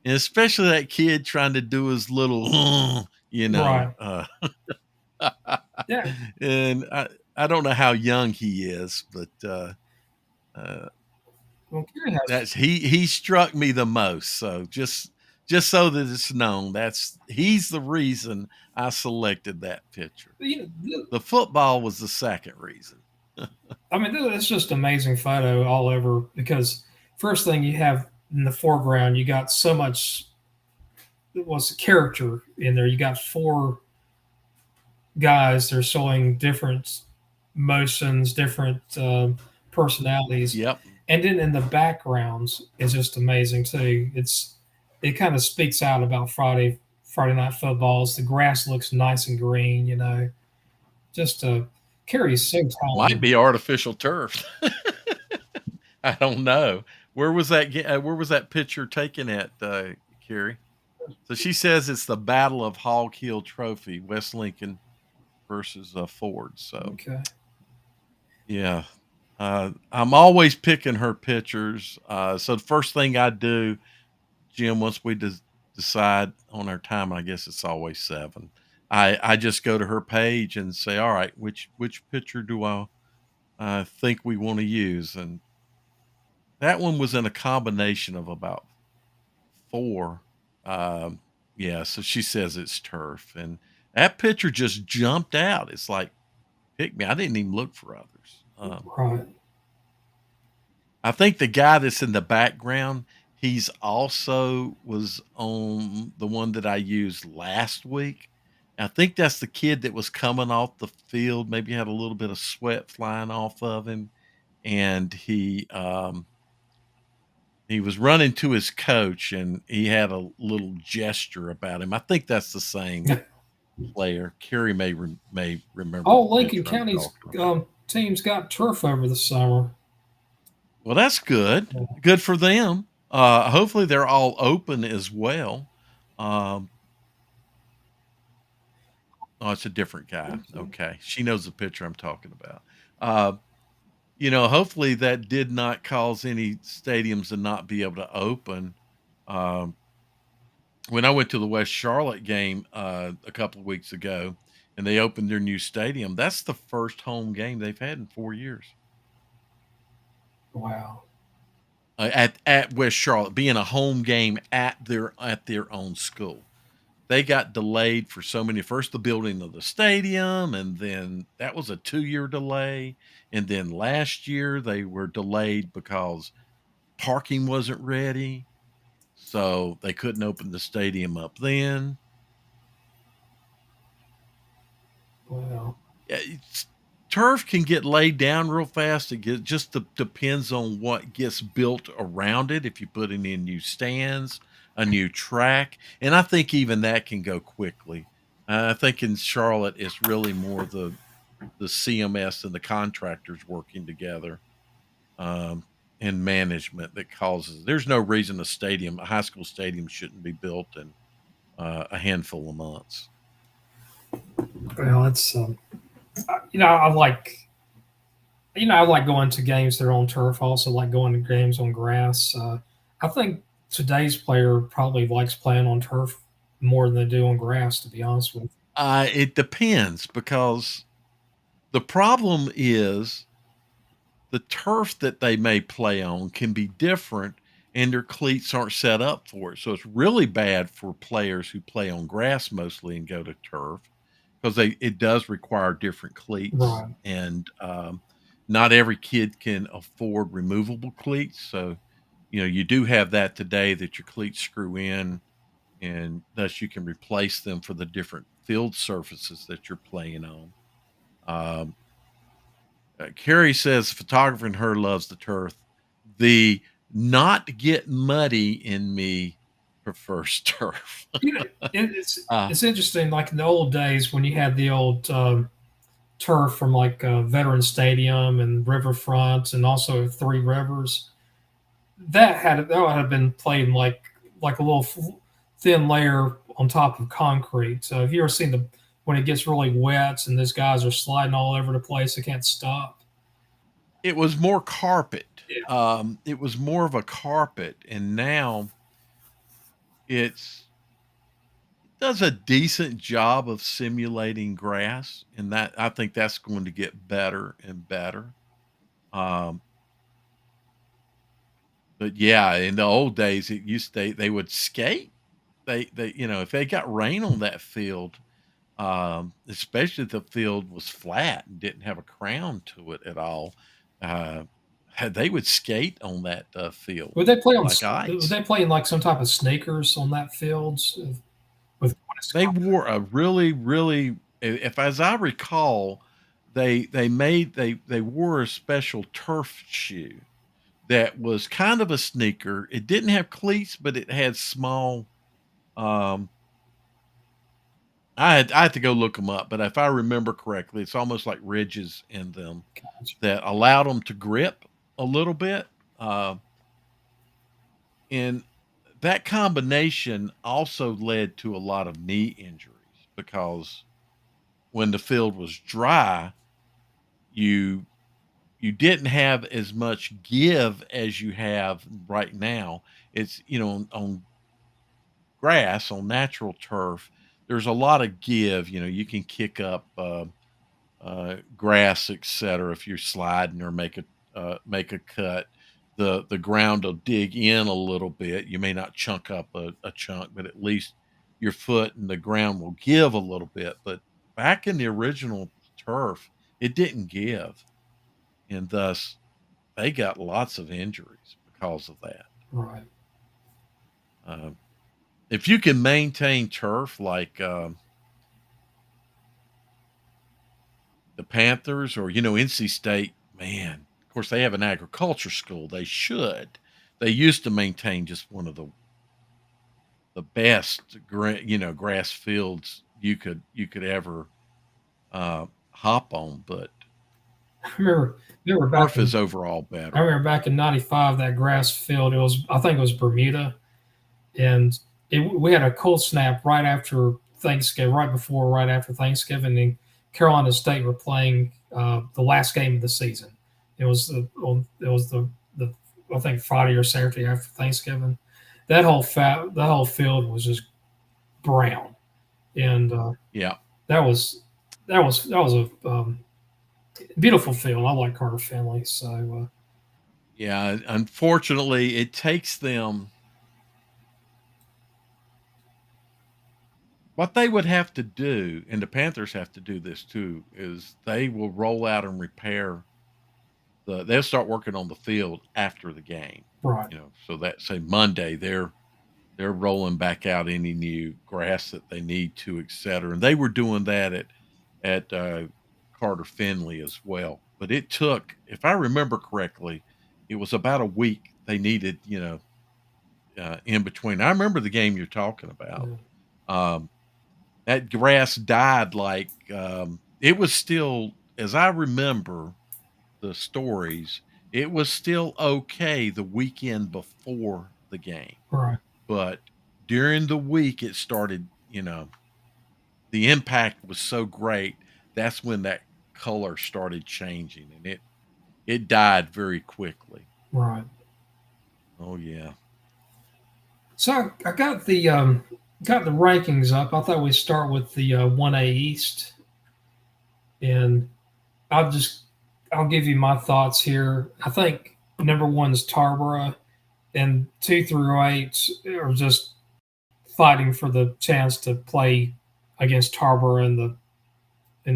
S2: and especially that kid trying to do his little,
S1: Right. Yeah.
S2: and I don't know how young he is, but uh,
S1: Well, Carrie has.
S2: that's he struck me the most. So just so that it's known, he's the reason I selected that picture.
S1: You know,
S2: The football was the second reason.
S1: I mean, it's just amazing photo all over because first thing you have in the foreground, you got so much was character in there. You got 4 guys. They're showing different motions, different personalities,
S2: Yep.
S1: and then in the backgrounds is just amazing too. It kind of speaks out about Friday night footballs. The grass looks nice and green. You know, just Carrie's so
S2: Might
S1: talented.
S2: be artificial turf. I don't know. Where was that picture taken at, Carrie? So she says it's the Battle of Hog Hill Trophy, West Lincoln versus Ford. So
S1: Okay.
S2: yeah, I'm always picking her pictures. So the first thing I do, Jim, once we decide on our time, I guess it's always 7. I just go to her page and say, all right, which picture do I think we want to use? And that one was in a combination of about 4. Um, yeah, so she says it's turf, and that picture just jumped out. It's like, pick me. I didn't even look for others.
S1: Right.
S2: I think the guy that's in the background, he's also was on the one that I used last week. I think that's the kid that was coming off the field, maybe had a little bit of sweat flying off of him, and he was running to his coach, and he had a little gesture about him. I think that's the same player. Carrie may remember the
S1: All Lincoln
S2: picture I'm
S1: County's
S2: talking about.
S1: teams got turf over the summer.
S2: Well, that's good. Good for them. Hopefully, they're all open as well. Um, oh, it's a different guy. Okay, she knows the picture I'm talking about. Uh, hopefully that did not cause any stadiums to not be able to open. Um, when I went to the West Charlotte game a couple of weeks ago, and they opened their new stadium, that's the first home game they've had in 4 years
S1: Wow.
S2: at West Charlotte, being a home game at their own school. They got delayed for so many. First, the building of the stadium, and then that was a 2 year delay. And then last year they were delayed because parking wasn't ready, so they couldn't open the stadium up then.
S1: Wow.
S2: Yeah, turf can get laid down real fast. Just depends on what gets built around it. If you put in new stands, a new track, and I think even that can go quickly. I think in Charlotte, it's really more the CMS and the contractors working together, um, and management that causes. There's no reason a high school stadium, shouldn't be built in a handful of months.
S1: Well, it's I like I like going to games that are on turf. I also like going to games on grass. I think today's player probably likes playing on turf more than they do on grass. To be honest with
S2: It depends because the problem is the turf that they may play on can be different and their cleats aren't set up for it. So it's really bad for players who play on grass mostly and go to turf because it does require different
S1: you.
S2: cleats,
S1: Right.
S2: and not every kid can afford removable cleats. So, you do have that today that your cleats screw in, and thus you can replace them for the different field surfaces that you're playing on. Um, Carrie says photographer in her loves the turf. The not get muddy in me prefers turf.
S1: You know, it's
S2: uh,
S1: it's interesting. Like in the old days when you had the old turf from like Veteran Stadium and Riverfront, and also Three Rivers. That would have been played in like a little thin layer on top of concrete. So have you ever seen the when it gets really wet and these guys are sliding all over the place, they can't stop.
S2: it was more carpet.
S1: Yeah.
S2: It was more of a carpet, and now it does a decent job of simulating grass, and that I think that's going to get better and better. Um, but yeah, in the old days, it used they would skate. If they got rain on that field, especially if the field was flat and didn't have a crown to it at all, uh, they would skate on that field
S1: Would they play on?
S2: like
S1: Would
S2: ice.
S1: they play in like some type of sneakers on that field with?
S2: They wore a really, really, if as I recall, they wore a special turf shoe that was kind of a sneaker. It didn't have cleats, but it had small. Um, I had to go look them up, but if I remember correctly, it's almost like ridges in them that allowed them to grip a little bit. Uh, and that combination also led to a lot of knee injuries because when the field was dry, you you didn't have as much give as you have right now. It's on grass, on natural turf, there's a lot of give. You can kick up grass, etc. If you're sliding or make a cut, the ground will dig in a little bit. You may not chunk up a chunk, but at least your foot and the ground will give a little bit. But back in the original turf, it didn't give, and thus they got lots of injuries because of that.
S1: Right.
S2: Um, if you can maintain turf like the Panthers or NC State, man, of course they have an agriculture school. They should. They used to maintain just one of the best grass fields you could ever hop on, but
S1: I remember back
S2: turf
S1: in
S2: is overall
S1: I
S2: better.
S1: remember back in '95 that grass field. It was I think it was Bermuda, and we had a cold snap right after Thanksgiving, right after Thanksgiving. And Carolina State were playing the last game of the season. It was the I think Friday or Saturday after Thanksgiving. That whole field was just brown, and
S2: Yeah.
S1: that was that was a beautiful field. I like Carter Finley, so
S2: Yeah. Unfortunately, it takes them what they would have to do, and the Panthers have to do this too, is they will roll out and repair they'll start working on the field after the game.
S1: right,
S2: So that say Monday, they're rolling back out any new grass that they need to, et cetera. And they were doing that at Carter Finley as well. But it took, if I remember correctly, it was about a week they needed, in between. I remember the game you're talking about.
S1: yeah,
S2: Um, that grass died it was still, as I remember the stories, it was still okay the weekend before the game.
S1: right,
S2: But during the week, it started, the impact was so great. That's when that color started changing, and it died very quickly.
S1: right.
S2: Oh yeah.
S1: So I got the rankings up. I thought we'd start with the 1A East, and I'll just I'll give you my thoughts here. I think number one is Tarboro, and 2 through 8 are just fighting for the chance to play against Tarboro in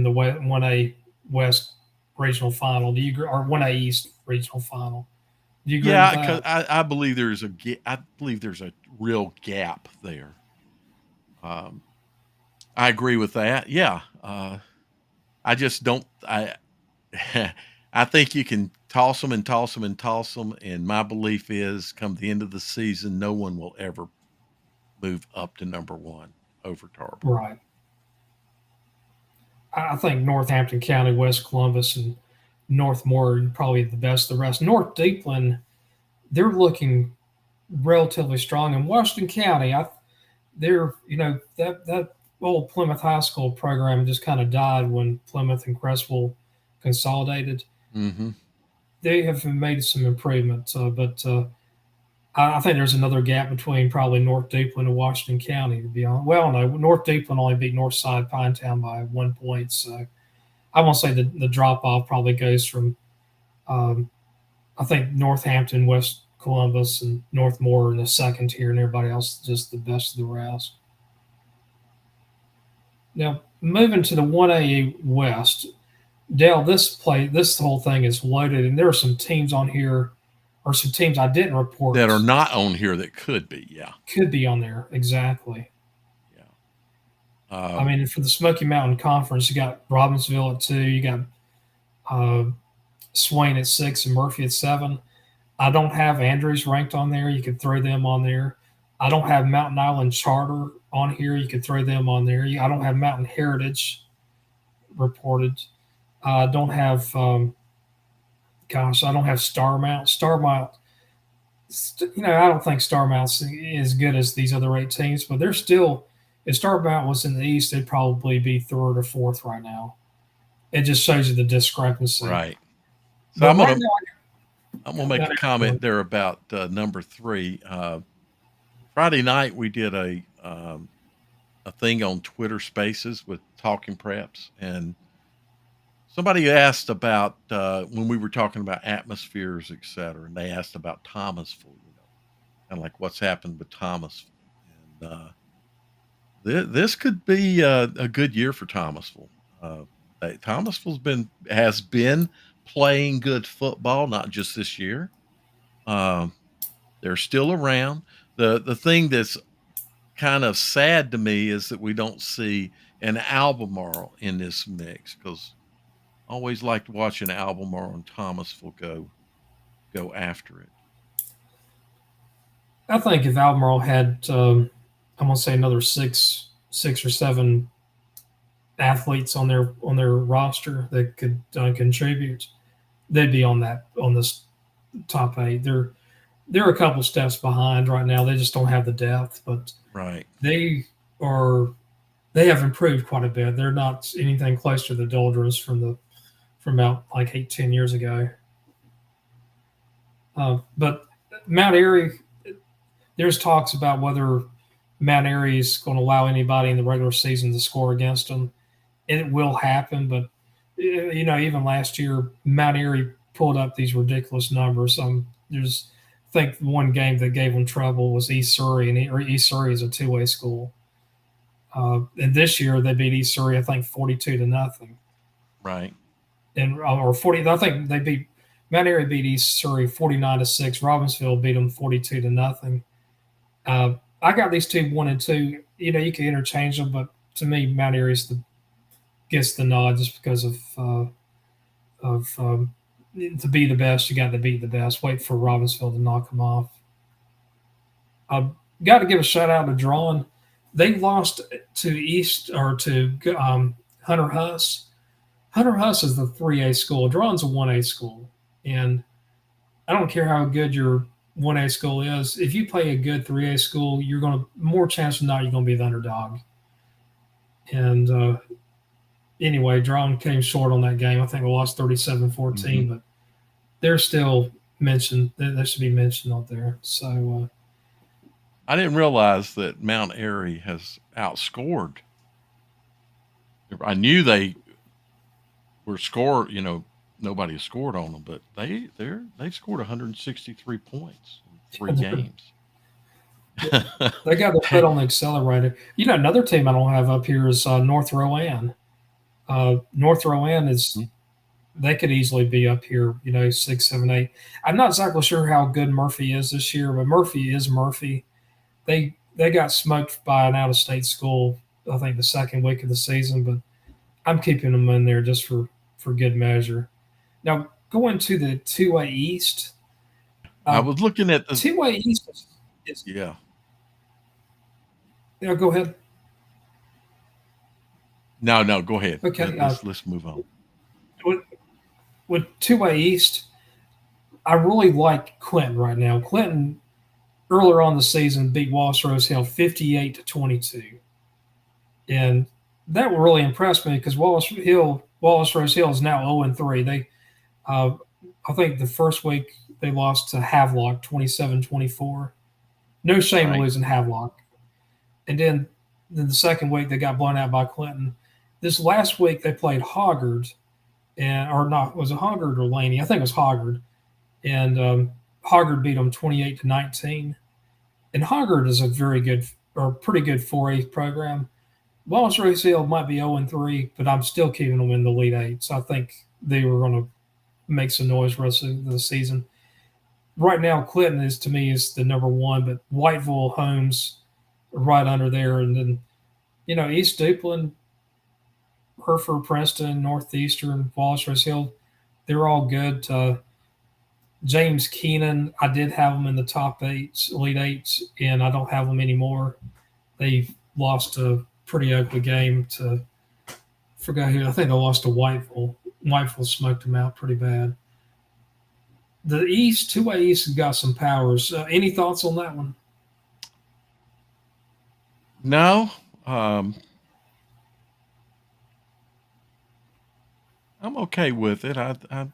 S1: the 1A West regional final. Do you agree? Or 1A East regional final? Do you agree with
S2: Yeah, because
S1: that?
S2: I believe I believe there's a real gap there. Um, I agree with that. Yeah, I just don't. I think you can toss them and toss them and toss them, and my belief is, come the end of the season, no one will ever move up to number one over Tarboro.
S1: Right. I think Northampton County, West Columbus, and Northmore are probably the best of the rest. North Deepland, they're looking relatively strong. In Washington County, they're that old Plymouth High School program just kind of died when Plymouth and Creswell consolidated.
S2: Hmm.
S1: They have made some improvements, but I think there's another gap between probably North Deepland and Washington County. To be honest, well, no, North Deepland only beat Northside Pinetown by 1 point, so I won't say the drop off probably goes from um, I think Northampton, West Columbus, and Northmore in the second tier, and everybody else just the best of the rest. Now moving to the 1A West, Dale, this whole thing is loaded, and there are some teams on here, or some teams I didn't
S2: That are
S1: report
S2: not on here that could be. Yeah.
S1: could be on there exactly.
S2: Yeah.
S1: I mean, for the Smoky Mountain Conference, you got Robbinsville at 2, you got uh, Swain at 6, and Murphy at 7. I don't have Andrews ranked on there. You could throw them on there. I don't have Mountain Island Charter on here. You could throw them on there. I don't have Mountain Heritage reported. I don't have, I don't have Starmount. Starmount, I don't think Starmount's as good as these other 8 teams, but they're still, if Starmount was in the East, they'd probably be third or fourth right now. It just shows you the discrepancy.
S2: Right. So
S1: But
S2: I'm
S1: right
S2: gonna I'm gonna make a
S1: now,
S2: comment there about number three. Friday night we did a thing on Twitter Spaces with Talking Preps, and somebody asked about when we were talking about atmospheres, et cetera, and they asked about Thomasville, kind of like what's happened with Thomasville. And this could be a good year for Thomasville. Has been playing good football, not just this year. Um, they're still around. The thing that's kind of sad to me is that we don't see an Albemarle in this mix, because I always liked watching Albemarle and Thomasville go after it.
S1: I think if Albemarle had, I'm gonna say another six or seven athletes on their roster that could contribute, they'd be on this top 8. They're a couple steps behind right now. They just don't have the depth, but
S2: Right.
S1: they are they have improved quite a bit. They're not anything close to the doldrums from about like 8-10 years ago. But Mount Airy, there's talks about whether Mount Airy is going to allow anybody in the regular season to score against them. It will happen, but even last year, Mount Airy pulled up these ridiculous numbers. There's, I think, one game that gave them trouble was East Surrey, and East Surrey is a two-way school. And this year they beat East Surrey, I think, 42-0,
S2: Right.
S1: and or 40. I think they beat Mount Airy beat East Surrey 49-6. Robbinsville beat them 42-0. Uh, I got these two 1 and 2. You can interchange them, but to me, Mount Airy's gets the nod just because of to be the best. You got to beat the best. Wait for Robbinsville to knock them off. Got to give a shout out to Drawn. They lost to East or to Hunter Huss. Hunter Huss is the 3A school. Drawn's a 1A school, and I don't care how good your 1A school is. If you play a good 3A school, you're going to more chance than not you're going to be the underdog. And anyway, Drawn came short on that game. I think we lost 37-14,
S2: Mm-hmm.
S1: but they're still mentioned. They should be mentioned out there. So
S2: I didn't realize that Mount Airy has outscored. I knew they were score. Nobody has scored on them, but they've scored 163 points in 3 games.
S1: they got their foot on the accelerator. Another team I don't have up here is North Rowan. North Rowan is
S2: Mhm.
S1: they could easily be up here. 6, 7, 8. I'm not exactly sure how good Murphy is this year, but Murphy is Murphy. They got smoked by an out of state school. I think the second week of the season, but I'm keeping them in there just for good measure. Now going to the 2A East.
S2: I
S1: Uh,
S2: was looking at the
S1: 2A East is
S2: yeah.
S1: go ahead.
S2: No, no, go ahead.
S1: Okay.
S2: Let's move on.
S1: With, with 2A East, I really like Clinton right now. Clinton earlier on the season beat Wallace Rose Hill 58-22, and that really impressed me because Wallace Rose Hill is now 0-3. Uh, I think the first week they lost to Havelock 27-24. No shame in
S2: Right.
S1: losing Havelock. And then the second week they got blown out by Clinton. This last week they played Hoggard, and or not was it Hoggard or Laney? I think it was Hoggard, and Hoggard beat them 28-19. And Hoggard is a very good or pretty good 4A program. Wallace Rose Hill might be 0-3, but I'm still keeping them in the Elite Eight. So I think they were going to make some noise the rest of the season. Right now, Clinton is to me is the number one, but Whiteville, Holmes, right under there, and then East Duplin, Hereford, Princeton, Northeastern, Wallace Rose Hill, they're all good. James Keenan, I did have them in the top eight, Elite Eights, and I don't have them anymore. They lost a pretty ugly game to forgot who. I think they lost to Whiteville. Whiteville smoked them out pretty bad. The East, 2A East, has got some powers. Any thoughts on that one?
S2: No, I'm okay with it. I'm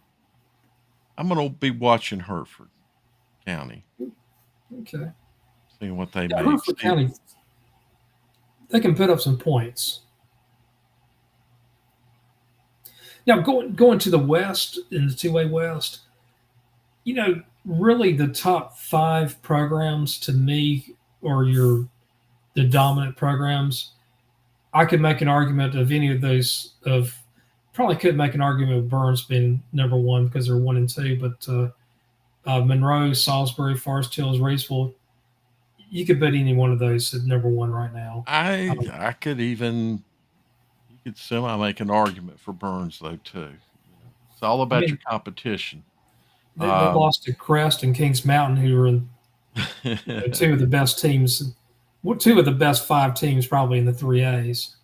S2: going to be watching Hertford County,
S1: Okay.
S2: seeing what they
S1: Yeah,
S2: make.
S1: Hereford County, they can put up some points. Now, going to the West in the 2A West, really the top five programs to me are the dominant programs. I could make an argument of any of those of probably could make an argument of Burns being number one because they're 1 and 2, but Monroe, Salisbury, Forest Hills, Raceville, you could bet any one of those at number one right now.
S2: I could even you could semi make an argument for Burns though too. It's all
S1: I
S2: about your
S1: mean,
S2: competition.
S1: they
S2: Um,
S1: lost to Crest and Kings Mountain, who are two of the best teams, two of the best five teams probably in the 3As.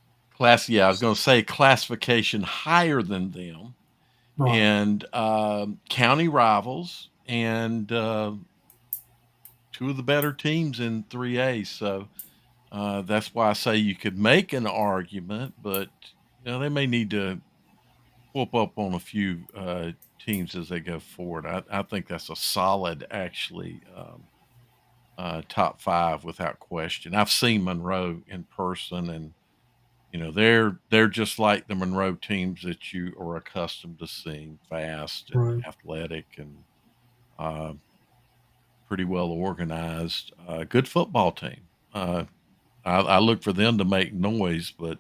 S2: yeah, I was going to say classification higher than them,
S1: Right.
S2: and county rivals, and two of the better teams in 3A. So that's why I say you could make an argument, but they may need to whoop up on a few teams as they go forward. I think that's a solid, actually, top five without question. I've seen Monroe in person, and they're just like the Monroe teams that you are accustomed to seeing, fast and
S1: Right.
S2: athletic and uh, pretty well organized. Good football team. I look for them to make noise, but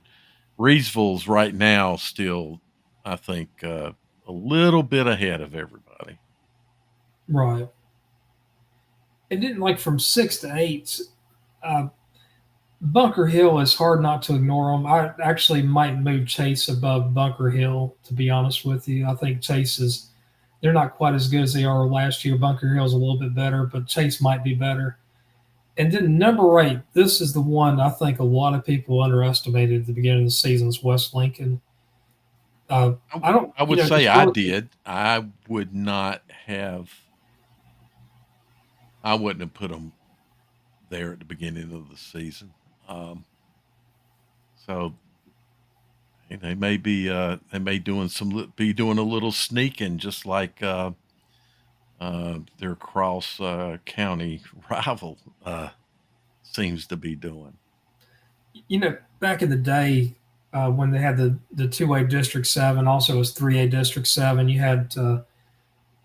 S2: Reesville's right now still, I think, a little bit ahead of everybody.
S1: Right. It didn't like from 6 to 8. Uh, Bunker Hill is hard not to ignore them. I actually might move Chase above Bunker Hill, to be honest with you. I think Chase is, they're not quite as good as they are last year. Bunker Hill's a little bit better, but Chase might be better. And then number 8, this is the one I think a lot of people underestimated at the beginning of the season is West Lincoln. Uh,
S2: I,
S1: I don't,
S2: I would say
S1: it's
S2: I
S1: really,
S2: did. I would not have. I wouldn't have put them there at the beginning of the season. So they may be doing a little sneaking, just like their cross county rival seems to be doing.
S1: back in the day when they had the 2A District 7, also was 3A District 7, you had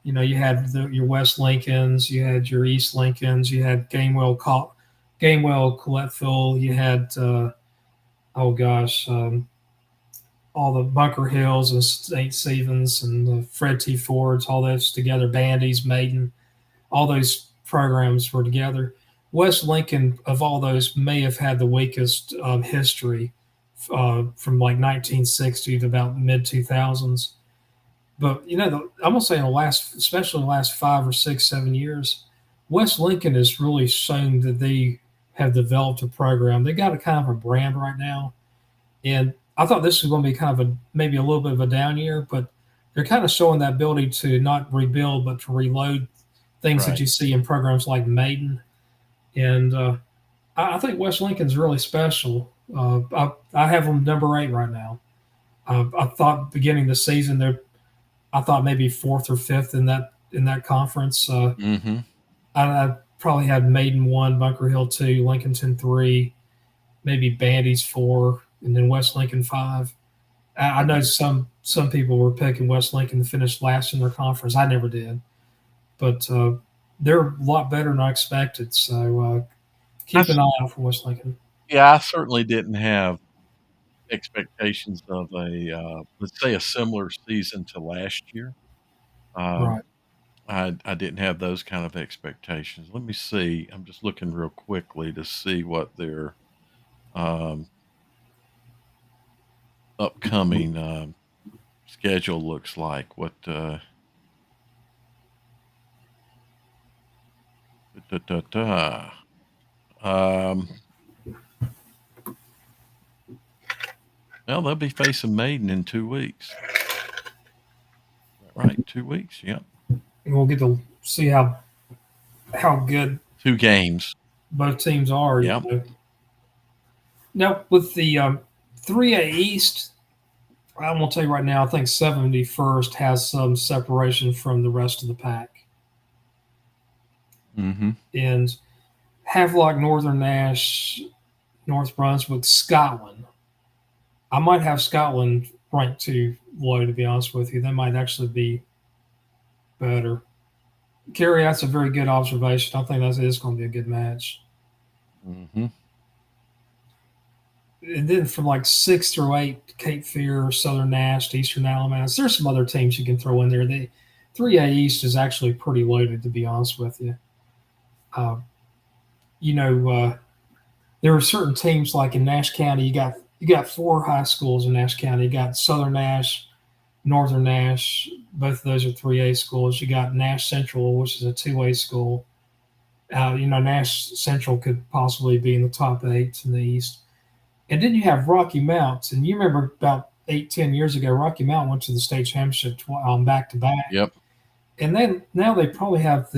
S1: your West Lincolns, you had your East Lincolns, you had Gamewell, Colettville, you had oh gosh, all the Bunker Hills and St. Stevens and the Fred T. Fords, all those together, Bandy's, Maiden, all those programs were together. West Lincoln, of all those, may have had the weakest history from like 1960 to about mid 2000s. But I'm gonna say in the last, especially in the last 5 or 6, 7 years, West Lincoln has really shown that they have developed a program. They got a kind of a brand right now, and I thought this was going to be kind of maybe a little bit of a down year, but they're kind of showing that ability to not rebuild but to reload things that
S2: Right.
S1: you see in programs like Maiden. And I think West Lincoln's really special. I have them number 8 right now. I thought beginning of the season I thought maybe fourth or fifth in that conference.
S2: Mm-hmm.
S1: I probably had Maiden 1, Bunker Hill 2, Lincolnton 3, maybe Bandy's 4, and then West Lincoln 5. I know some people were picking West Lincoln to finish last in their conference. I never did, but they're a lot better than I expected. So
S2: I,
S1: keep an eye out for West Lincoln.
S2: yeah, I certainly didn't have expectations of let's say, a similar season to last year. Um,
S1: Right.
S2: I didn't have those kind of expectations. Let me see. I'm just looking real quickly to see what their um, upcoming schedule looks like. What da, da, da. Um, well, they'll be facing Maiden in 2 weeks. Right, 2 weeks. Yep,
S1: And we'll get to see how good
S2: 2 games.
S1: both teams are.
S2: Yep.
S1: Now with the 3A East, I'm gonna tell you right now, I think 71st has some separation from the rest of the pack,
S2: Mm-hmm.
S1: and Havelock, Northern Nash, North Brunswick, Scotland. I might have Scotland ranked too low, to be honest with you. They might actually be better. Kerry, that's a very good observation. I think that is going to be a good match.
S2: Mm-hmm.
S1: And then from like 6 through 8, Cape Fear, Southern Nash, Eastern Alamance. There's some other teams you can throw in there. The 3A East is actually pretty loaded, to be honest with you. Uh, you know, there are certain teams like in Nash County. You got 4 high schools in Nash County. You got Southern Nash, Northern Nash. Both of those are 3A schools. You got Nash Central, which is a 2A school. Nash Central could possibly be in the top 8 in the East. And then you have Rocky Mount. And you remember about 8, 10 years ago, Rocky Mount went to the state championship back to back.
S2: Yep.
S1: And then now they probably have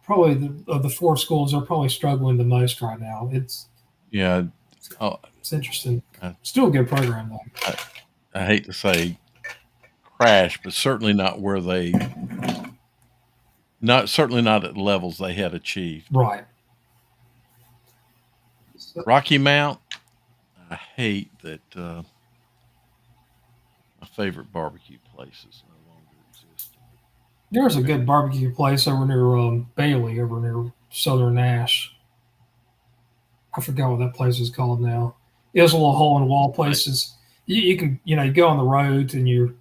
S1: probably of the 4 schools are probably struggling the most right now.
S2: Yeah. Oh,
S1: It's interesting.
S2: I,
S1: Still a good program though.
S2: I hate to say crash, but certainly not where they Not certainly not at the levels they had achieved.
S1: Right. So
S2: Rocky Mount, I hate that my favorite barbecue places no longer exist.
S1: there's a good
S2: Very
S1: barbecue place over near Bailey, over near Southern Nash. I forgot what that place is called now. It was a little hole in the wall
S2: right.
S1: places. You can you go on the road and you're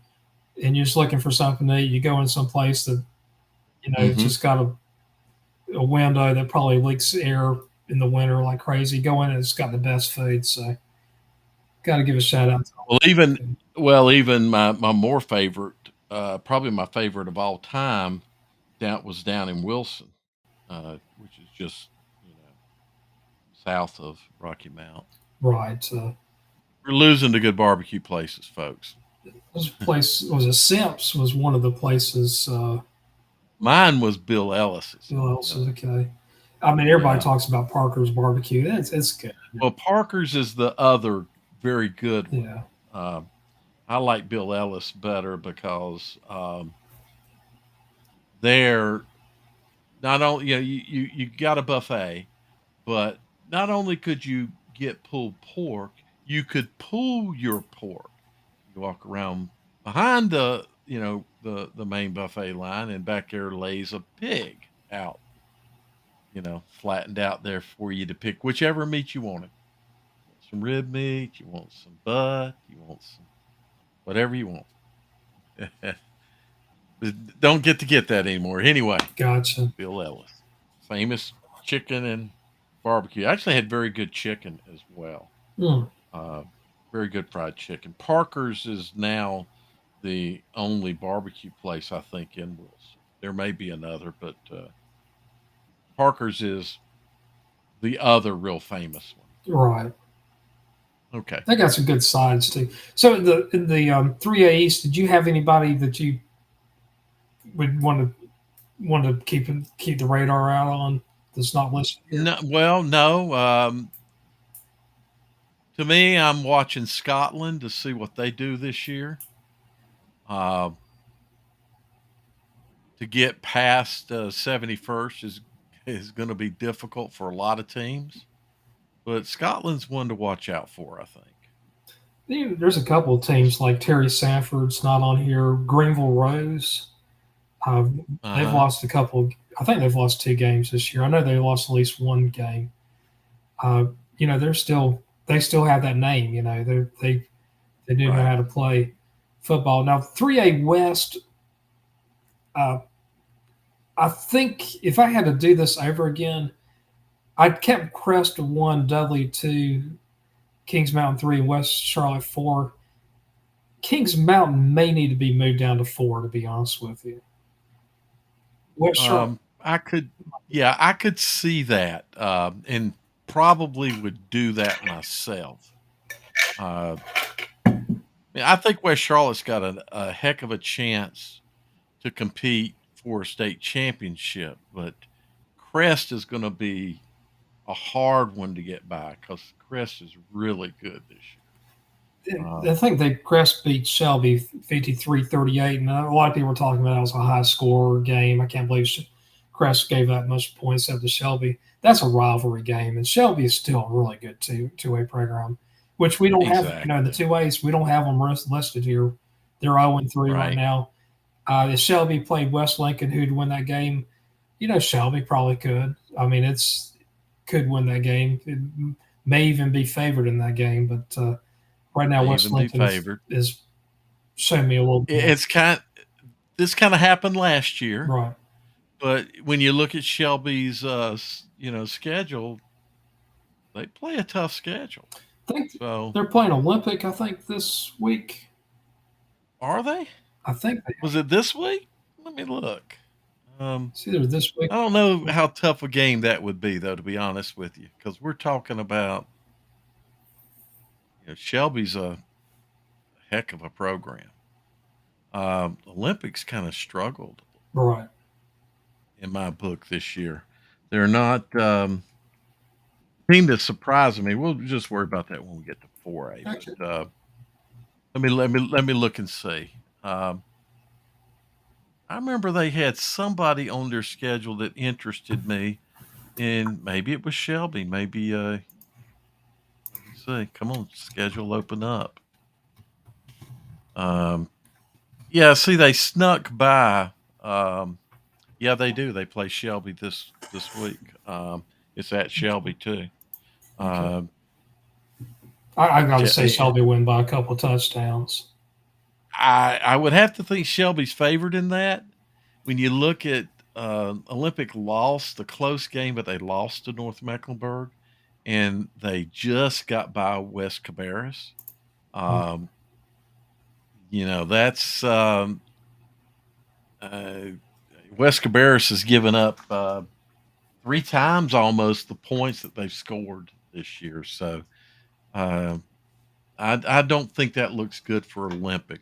S1: just looking for something to eat. You go in some place that
S2: Mm-hmm.
S1: just got a window that probably leaks air in the winter like crazy. Go in and it's got the best food. So got to give a shout out to all
S2: Well, even
S1: that food.
S2: even my more favorite, probably my favorite of all time, down in Wilson, which is just you know south of Rocky Mount.
S1: Right.
S2: We're losing to good barbecue places, folks.
S1: This place was a Simps was one of the places.
S2: Mine was Bill Ellis's.
S1: Who else is
S2: Uh,
S1: okay? I mean, everybody
S2: yeah.
S1: talks about Parker's barbecue. It's good.
S2: Well, Parker's is the other very good one.
S1: Yeah.
S2: Um, I like Bill Ellis better because they're not only you got a buffet, but not only could you get pulled pork, you could pull your pork. You walk around behind the main buffet line, and back there lays a pig out, flattened out there for you to pick whichever meat you wanted. You want some rib meat, you want some butt, you want some whatever you want. Don't get that anymore. Anyway,
S1: Gotcha.
S2: Bill Ellis, famous chicken and barbecue. Actually, had very good chicken as well.
S1: Mm,
S2: Uh, very good fried chicken. Parker's is now the only barbecue place I think in Wilson. There may be another, but Parker's is the other real famous one.
S1: right.
S2: Okay.
S1: They got some good sides too. So in the 3A East, did you have anybody that you would want to keep the radar out on that's not listed here?
S2: No, well, no. To me, I'm watching Scotland to see what they do this year. Uh, to get past 71st is going to be difficult for a lot of teams, but Scotland's one to watch out for, I think.
S1: There's a couple of teams like Terry Sanford's not on here. Greenville Rose, uh,
S2: Uh
S1: they've
S2: huh.
S1: lost a couple. I think they've lost two games this year. I know they lost at least one game. Uh, they still have that name. They do know
S2: Right.
S1: how to play football. Now 3A West, uh, I think if I had to do this over again, I'd kept Crest 1, Dudley 2, Kings Mountain 3, West Charlotte 4. Kings Mountain may need to be moved down to 4, to be honest with you. West Charlotte,
S2: I could, yeah, I could see that, and probably would do that myself. Uh, I think West Charlotte's got a heck of a chance to compete for a state championship, but Crest is going to be a hard one to get by because Crest is really good this year.
S1: I think they Crest beat Shelby 53-38, and a lot of people were talking about it was a high score game. I can't believe Crest gave that much points up to Shelby. That's a rivalry game, and Shelby is still a really good two-way program, which we don't have. In the
S2: Exactly.
S1: two ways we don't have them listed here. They're 0-3 right
S2: Right.
S1: now. If Shelby played West Lincoln, who'd win that game? Shelby probably could. I mean, it's could win that game. It may even be favored in that game, but right now
S2: May
S1: West
S2: even be
S1: Lincoln
S2: favored.
S1: is showing me a little more.
S2: It's this kind of happened last year,
S1: Right.
S2: but when you look at Shelby's schedule, they play a tough schedule.
S1: I think
S2: So
S1: they're playing Olympic. I think this week.
S2: are they?
S1: I think
S2: Was it this week? Let me look. Um,
S1: it's either this week.
S2: I don't know how tough a game that would be, though, to be honest with you, because we're talking about Shelby's a heck of a program. Olympics kind of struggled
S1: Right.
S2: in my book this year. They're not team that surprised me. We'll just worry about that when we get to 4A.
S1: Actually,
S2: But let me look and see. Um, I remember they had somebody on their schedule that interested me, and maybe it was Shelby. Maybe let me see. Come on, schedule open up. Um, yeah, see, they snuck by. Yeah, they do. They play Shelby this week. It's at Shelby too.
S1: Okay.
S2: Um,
S1: I got to say
S2: and
S1: Shelby win by a couple touchdowns.
S2: I would have to think Shelby's favored in that. When you look at Olympic lost the close game, but they lost to North Mecklenburg, and they just got by West Cabarrus. Um, that's uh, West Cabarrus has given up three times almost the points that they've scored this year. So uh, I don't think that looks good for Olympic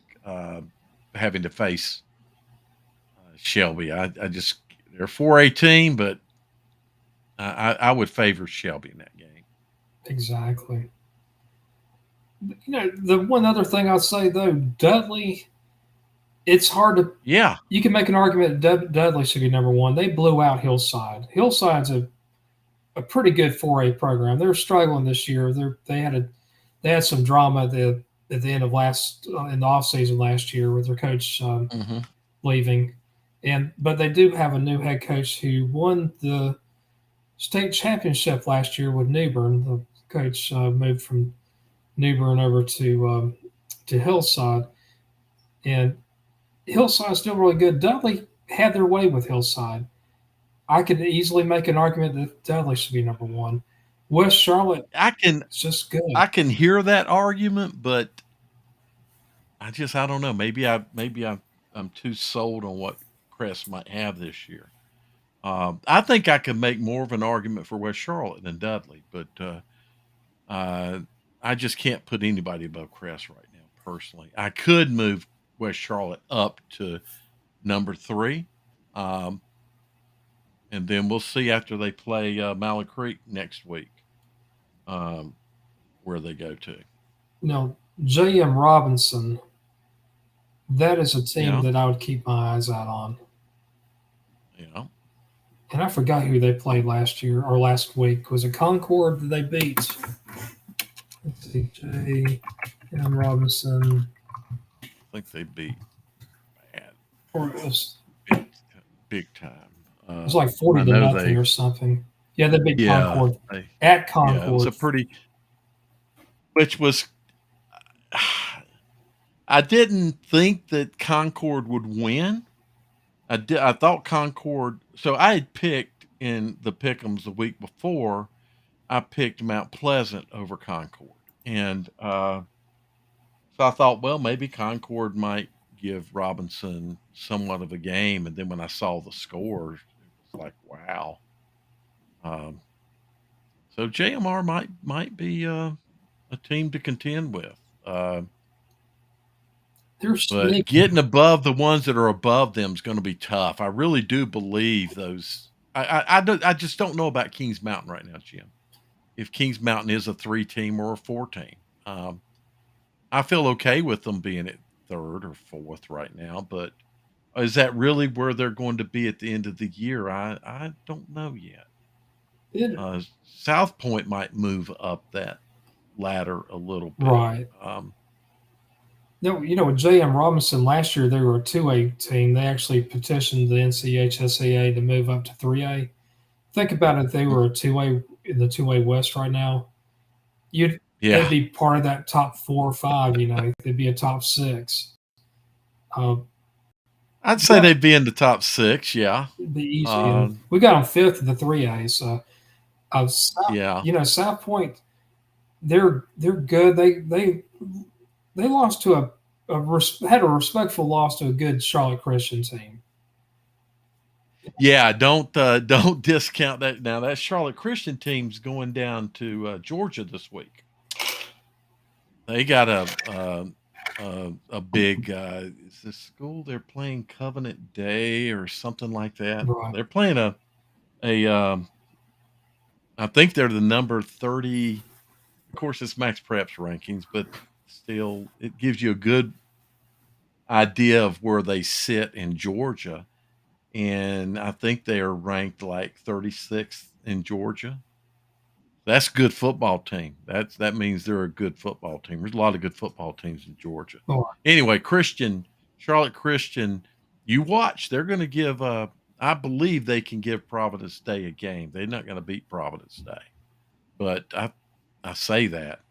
S2: having to face Shelby. I just they're a 4A team, but I would favor Shelby in that game.
S1: Exactly. The one other thing I'd say though, Dudley, it's hard to.
S2: Yeah.
S1: You can make an argument that Dudley should be number one. They blew out Hillside. Hillside's a pretty good 4A program. They're struggling this year. They had some drama at the end of last in the off season last year with their coach
S2: Hmm.
S1: leaving, but they do have a new head coach who won the state championship last year with New Bern. The coach moved from New Bern over to Hillside, and Hillside's still really good. Dudley had their way with Hillside. I could easily make an argument that Dudley should be number one. West Charlotte
S2: I can
S1: is just good.
S2: I can hear that argument, but I don't know. I'm too sold on what Crest might have this year. I think I could make more of an argument for West Charlotte than Dudley, but uh, I just can't put anybody above Crest right now. Personally, I could move West Charlotte up to number three, um, and then we'll see after they play Malley Creek next week um, where they go to.
S1: J.M. Robinson, that is a team
S2: Yeah,
S1: that I would keep my eyes out on.
S2: you know.
S1: And I forgot who they played last year or last week. Was it Concord that they beat? Let's see, J.M. Robinson.
S2: I think they beat bad,
S1: Or it was,
S2: big, big time.
S1: it was like
S2: I
S1: 40 to
S2: know
S1: nothing
S2: they.
S1: or something. Yeah, they beat
S2: Yeah,
S1: Concord
S2: they.
S1: at
S2: Yeah, it was
S1: Concord.
S2: a pretty. Which was. I didn't think that Concord would win. I thought Concord. So I had picked in the pick'ems the week before. I picked Mount Pleasant over Concord, and so I thought, well, maybe Concord might give Robinson somewhat of a game. And then when I saw the scores, it was like, wow. Um, so JMR might be a team to contend with.
S1: They're
S2: But
S1: sneaky.
S2: getting above the ones that are above them is going to be tough. I really do believe those. I just don't know about Kings Mountain right now, Jim. If Kings Mountain is a 3 team or a 4 team, um, I feel okay with them being at third or fourth right now. But is that really where they're going to be at the end of the year? I don't know yet.
S1: It,
S2: South Point might move up that ladder a little bit.
S1: right.
S2: Um,
S1: No, with J.M. Robinson last year, they were a 2A team. They actually petitioned the NCHSAA to move up to 3A. Think about it, if they were a 2A in the 2A West right now, they'd
S2: yeah,
S1: be part of that top 4 or 5. They'd be a top 6. Uh,
S2: I'd say
S1: yeah,
S2: they'd be in the top six. Yeah.
S1: it'd be easy. And
S2: Um,
S1: we got them fifth in the 3A. So,
S2: yeah.
S1: South Point, they're good. They lost to had a respectful loss to a good Charlotte Christian team.
S2: Yeah, don't discount that. Now that Charlotte Christian team's going down to Georgia this week. They got a big is this school they're playing Covenant Day or something like that.
S1: Right.
S2: They're playing a I think they're the number 30. Of course, it's Max Preps rankings, but still, it gives you a good idea of where they sit in Georgia, and I think they are ranked like 36th in Georgia. That's a good football team. That means they're a good football team. There's a lot of good football teams in Georgia.
S1: Oh,
S2: Anyway, Charlotte Christian, you watch. They're going to give. I believe they can give Providence Day a game. They're not going to beat Providence Day, but I say that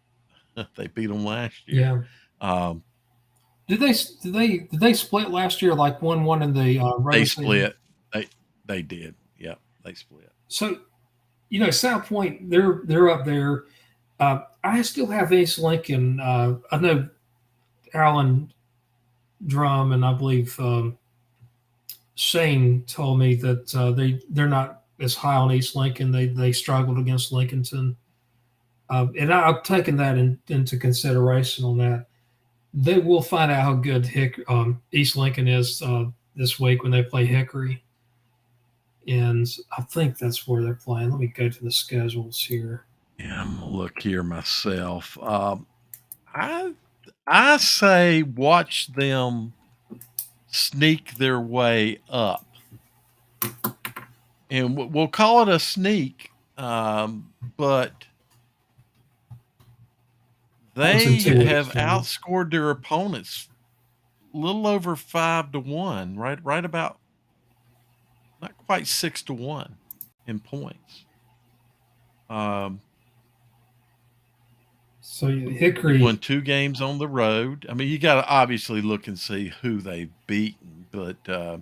S2: they beat them last year.
S1: yeah.
S2: Um,
S1: Did they split last year like 1-1 in the
S2: they
S1: regular season?
S2: split. They did. Yeah, they split.
S1: So South Point, they're up there. I still have East Lincoln. I know Alan Drum and I believe Shane told me that they're not as high on East Lincoln. They struggled against Lincolnton, and I've taken that into consideration on that. They will find out how good East Lincoln is this week when they play Hickory, and I think that's where they're playing. Let me go to the schedules here.
S2: Yeah, I'm gonna look here myself. I I say watch them sneak their way up, and we'll call it a sneak. But
S1: That was in
S2: they
S1: 2 weeks,
S2: have
S1: John.
S2: outscored their opponents a little over 5-1, right about not quite 6-1 in points.
S1: So
S2: They've
S1: Hickory,
S2: won 2 games on the road. I mean, you got to obviously look and see who they've beaten, but I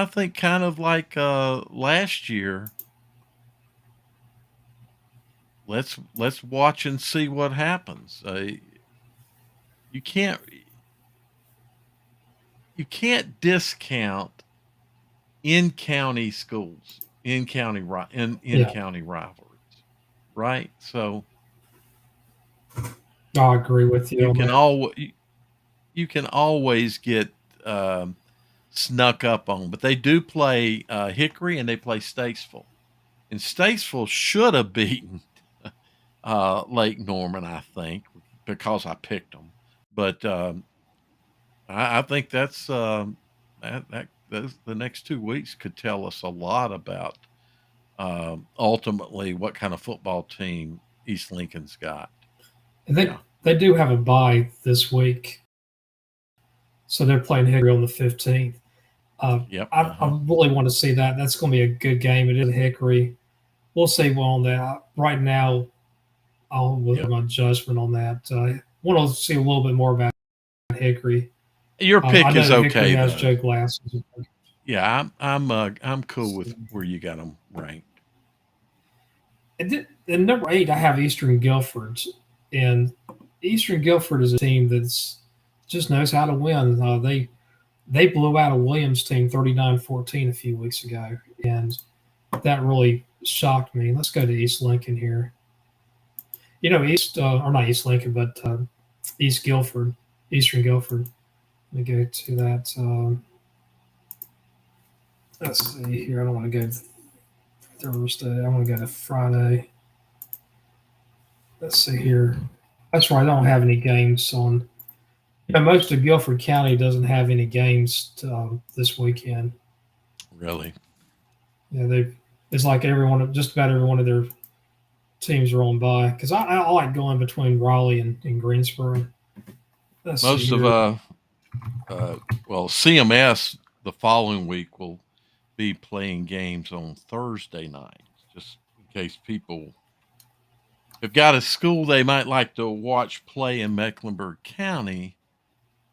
S2: think kind of like last year. Let's watch and see what happens. You can't you can't discount in county schools, in
S1: yeah,
S2: county rivalries, right? So
S1: I agree with you
S2: you
S1: on
S2: can
S1: that.
S2: always get snuck up on, but they do play Hickory and they play Statesville, and Statesville should have beaten Lake Norman, I think, because I picked them. But I think those, the next 2 weeks could tell us a lot about ultimately what kind of football team East Lincoln's got.
S1: And
S2: Yeah.
S1: they do have a bye this week, so they're playing Hickory on the 15th.
S2: Yep.
S1: I really want to see that. That's going to be a good game. It is Hickory. We'll see well on that. Right now, I'll with
S2: Yep.
S1: my judgment on that. I want to see a little bit more about Hickory.
S2: Your
S1: I
S2: pick
S1: know
S2: is
S1: that Hickory
S2: okay
S1: has
S2: though.
S1: Joe Glasses.
S2: Yeah, I'm cool with where you got them ranked.
S1: And number 8, I have Eastern Guilford, and Eastern Guilford is a team that's just knows how to win. They blew out a Williams team 39-14 a few weeks ago, and that really shocked me. Let's go to East Lincoln here. East or not East Lincoln, but East Guilford, Eastern Guilford. Let me go to that. Let's see here. I don't want to go Thursday. I want to go to Friday. Let's see here. That's right. I don't have any games on. Most of Guilford County doesn't have any games this weekend.
S2: Really?
S1: Yeah, it's like just about every one of their teams are on by because I like going between Raleigh and Greensboro. Let's see
S2: Most of
S1: here.
S2: well, CMS the following week will be playing games on Thursday nights, just in case people have got a school they might like to watch play in Mecklenburg County.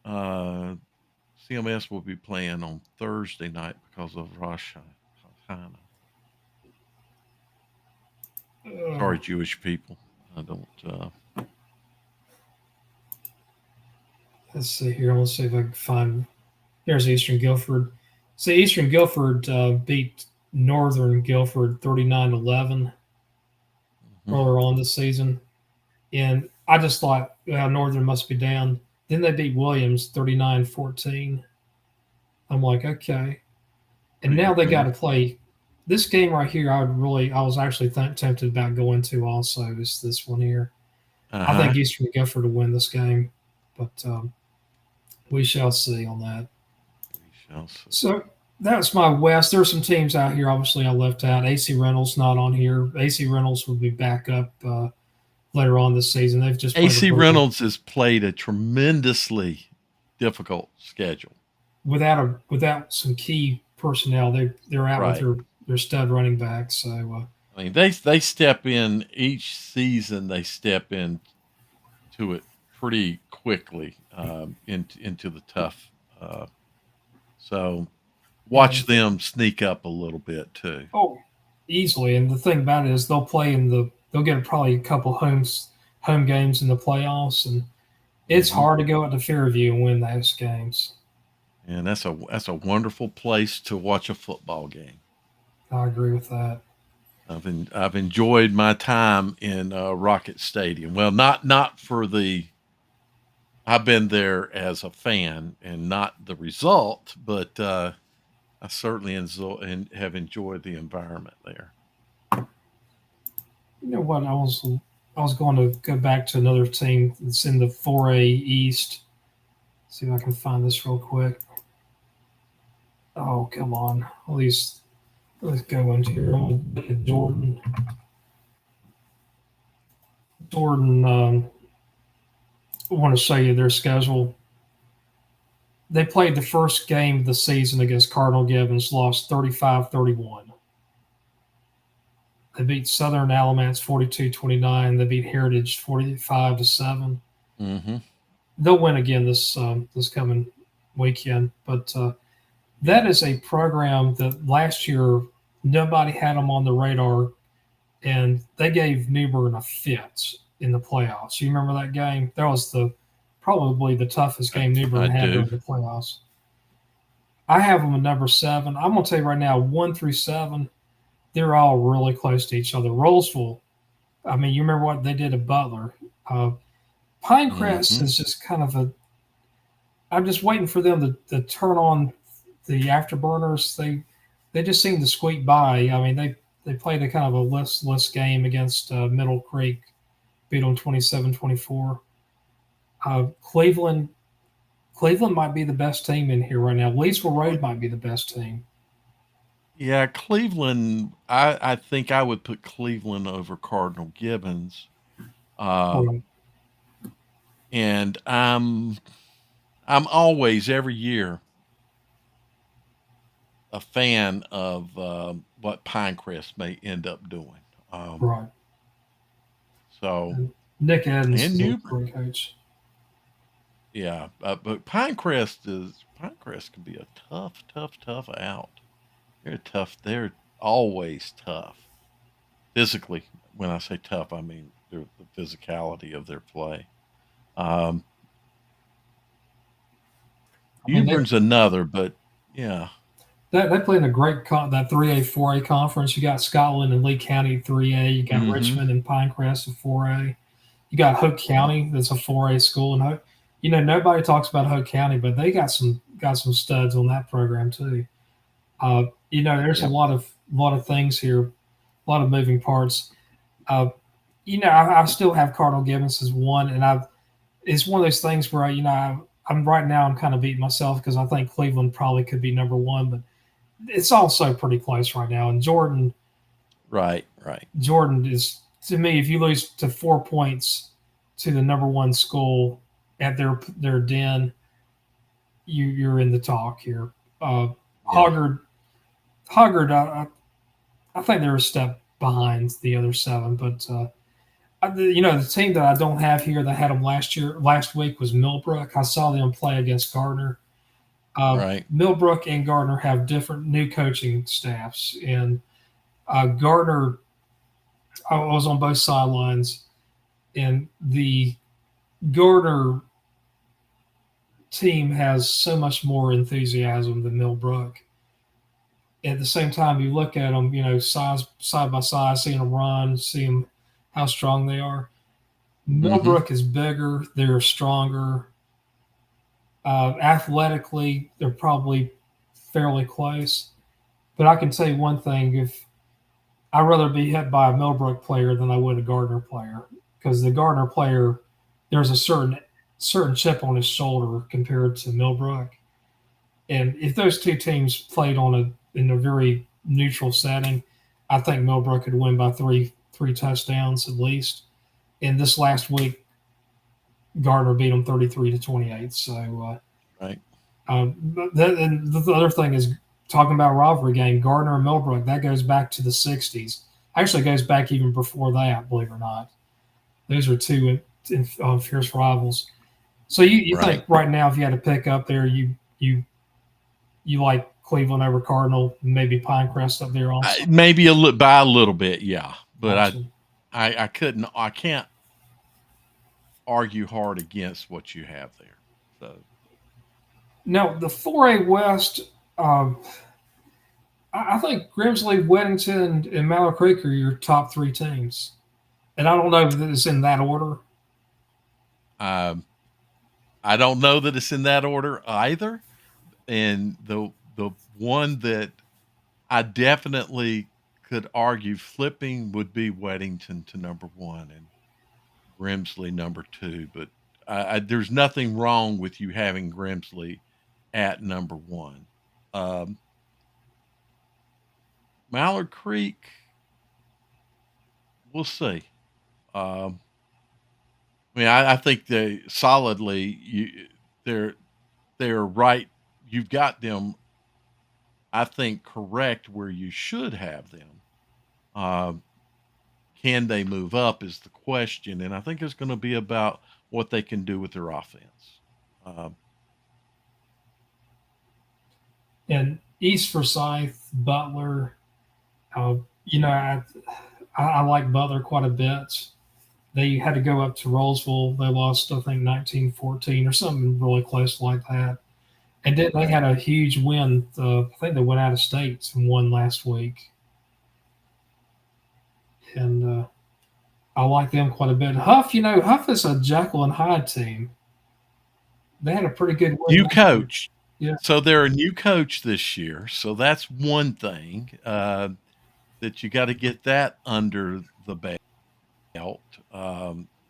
S2: CMS will be playing on Thursday night because of Rosh Hashanah. Sorry, Jewish people. I don't.
S1: Let's see here. Let's see if I can find. Here's Eastern Guilford. See, Eastern Guilford beat Northern Guilford 39-11 earlier on this season, and I just thought, well, Northern must be down. Then they beat Williams 39-14. I'm like, okay. And now they got to play this game right here. I was actually tempted about going to also is this one here. I think Eastern Guilford to win this game, but we shall see on that.
S2: We shall see.
S1: So that's my West. There's some teams out here. Obviously, I left out. AC Reynolds not on here. AC Reynolds will be back up later on this season. They've just played a
S2: AC
S1: brutal
S2: Reynolds has played a tremendously difficult schedule.
S1: without some key personnel. They're out with
S2: Right.
S1: their stud running back. So
S2: I mean, they step in each season. They step in to it pretty quickly into the tough. So
S1: yeah,
S2: watch them sneak up a little bit too.
S1: oh, easily. And the thing about it is they'll get probably a couple home games in the playoffs, and it's
S2: Hmm.
S1: hard to go out to Fairview and win those games.
S2: And that's a wonderful place to watch a football game.
S1: I agree with that.
S2: I've enjoyed my time in Rocket Stadium. Well, not for the. I've been there as a fan and not the result, but I certainly enjoy and have enjoyed the environment there.
S1: You know what? I was going to go back to another team that's in the 4A East. See if I can find this real quick. Oh, come on. At least let's go into here. Look at Jordan. Jordan, I want to show you their schedule. They played the first game of the season against Cardinal Gibbons, lost 35-31. They beat Southern Alamance 42-29. They beat Heritage 45-7.
S2: Hmm.
S1: They'll win again this coming weekend, but that is a program that last year nobody had them on the radar, and they gave New Bern a fit in the playoffs. You remember that game? That was probably the toughest game New
S2: I
S1: Bern had
S2: do.
S1: during the playoffs. I have them at number 7. I'm going to tell you right now, 1 through 7, they're all really close to each other. Rollsville, I mean, you remember what they did at Butler. Uh, Pinecrest
S2: Hmm.
S1: is just kind of a. I'm just waiting for them to turn on the afterburners. They just seem to squeak by. I mean, they played a kind of a listless game against Middle Creek, beat them 27-24. Cleveland might be the best team in here right now. Leesville Road might be the best team.
S2: Yeah, Cleveland. I think I would put Cleveland over Cardinal Gibbons, uh,
S1: Right.
S2: and I'm always every year a fan of what Pinecrest may end up doing. Um,
S1: Right.
S2: so
S1: And Nick Adams
S2: and
S1: is a
S2: Newbern,
S1: great coach.
S2: yeah, but Pinecrest can be a tough out. They're tough. They're always tough physically. When I say tough, I mean the physicality of their play. Um,
S1: I mean,
S2: Newbern's another, but yeah.
S1: they play in a great that 3A 4A conference. You got Scotland and Lee County 3A. You got
S2: Hmm.
S1: Richmond and Pinecrest at 4A. You got Hoke
S2: Yep.
S1: County that's a 4A school, and Hoke, nobody talks about Hoke County, but they got some studs on that program too. There's a
S2: Yep.
S1: lot of things here, a lot of moving parts. Uh, I still have Cardinal Gibbons as one, and it's one of those things where I'm right now I'm kind of beating myself because I think Cleveland probably could be number one, but it's also pretty close right now. And
S2: Right. Right.
S1: Jordan is, to me, if you lose to 4 points to the number one school at their den, you're in the talk here. Uh,
S2: Yeah.
S1: Hoggard, Hoggard, I think they're a step behind the other 7, but the team that I don't have here that had them last week was Millbrook. I saw them play against Gardner.
S2: Right.
S1: Millbrook and Gardner have different new coaching staffs, and Gardner, I was on both sidelines, and the Gardner team has so much more enthusiasm than Millbrook. At the same time, you look at them, size side by side, seeing them run, seeing how strong they are.
S2: Hmm.
S1: Millbrook is bigger, they're stronger. Athletically, they're probably fairly close. But I can tell you one thing: if I'd rather be hit by a Millbrook player than I would a Gardner player, because the Gardner player, there's a certain certain chip on his shoulder compared to Millbrook. And if those two teams played on in a very neutral setting, I think Millbrook could win by three touchdowns at least. And this last week, Gardner beat them 33-28. So
S2: Right.
S1: and the other thing is talking about rivalry game, Gardner and Millbrook. That goes back to the '60s. Actually, goes back even before that. Believe it or not, those are two fierce rivals. So you think
S2: Right.
S1: right now, if you had to pick up there, you like Cleveland over Cardinal, maybe Pinecrest up there also.
S2: Maybe by a little bit, yeah. But
S1: Gotcha.
S2: I can't argue hard against what you have there. So
S1: Now the 4A West, um, I think Grimsley, Weddington, and Mallow Creek are your top three teams, and I don't know if it's in that order.
S2: um, I don't know that it's in that order either. And the one that I definitely could argue flipping would be Weddington to number one and Grimsley number two. But there's nothing wrong with you having Grimsley at number one. Um, Mallard Creek, we'll see. Um, I think they solidly they're they're right. You've got them, I think, correct where you should have them. Um, can they move up is the question, and I think it's going to be about what they can do with their offense. Um,
S1: And East Forsyth, Butler, uh, you know, I like Butler quite a bit. They had to go up to Rollsville. They lost, I think, 19-14 or something really close like that. And then they
S2: right.
S1: had a huge win. I think they went out of state and won last week. And I like them quite a bit. Huff, Huff is a Jekyll and Hyde team. They had a pretty good win
S2: New
S1: last year.
S2: coach.
S1: Yeah,
S2: So they're a new coach this year. So that's one thing that you got to get that under the belt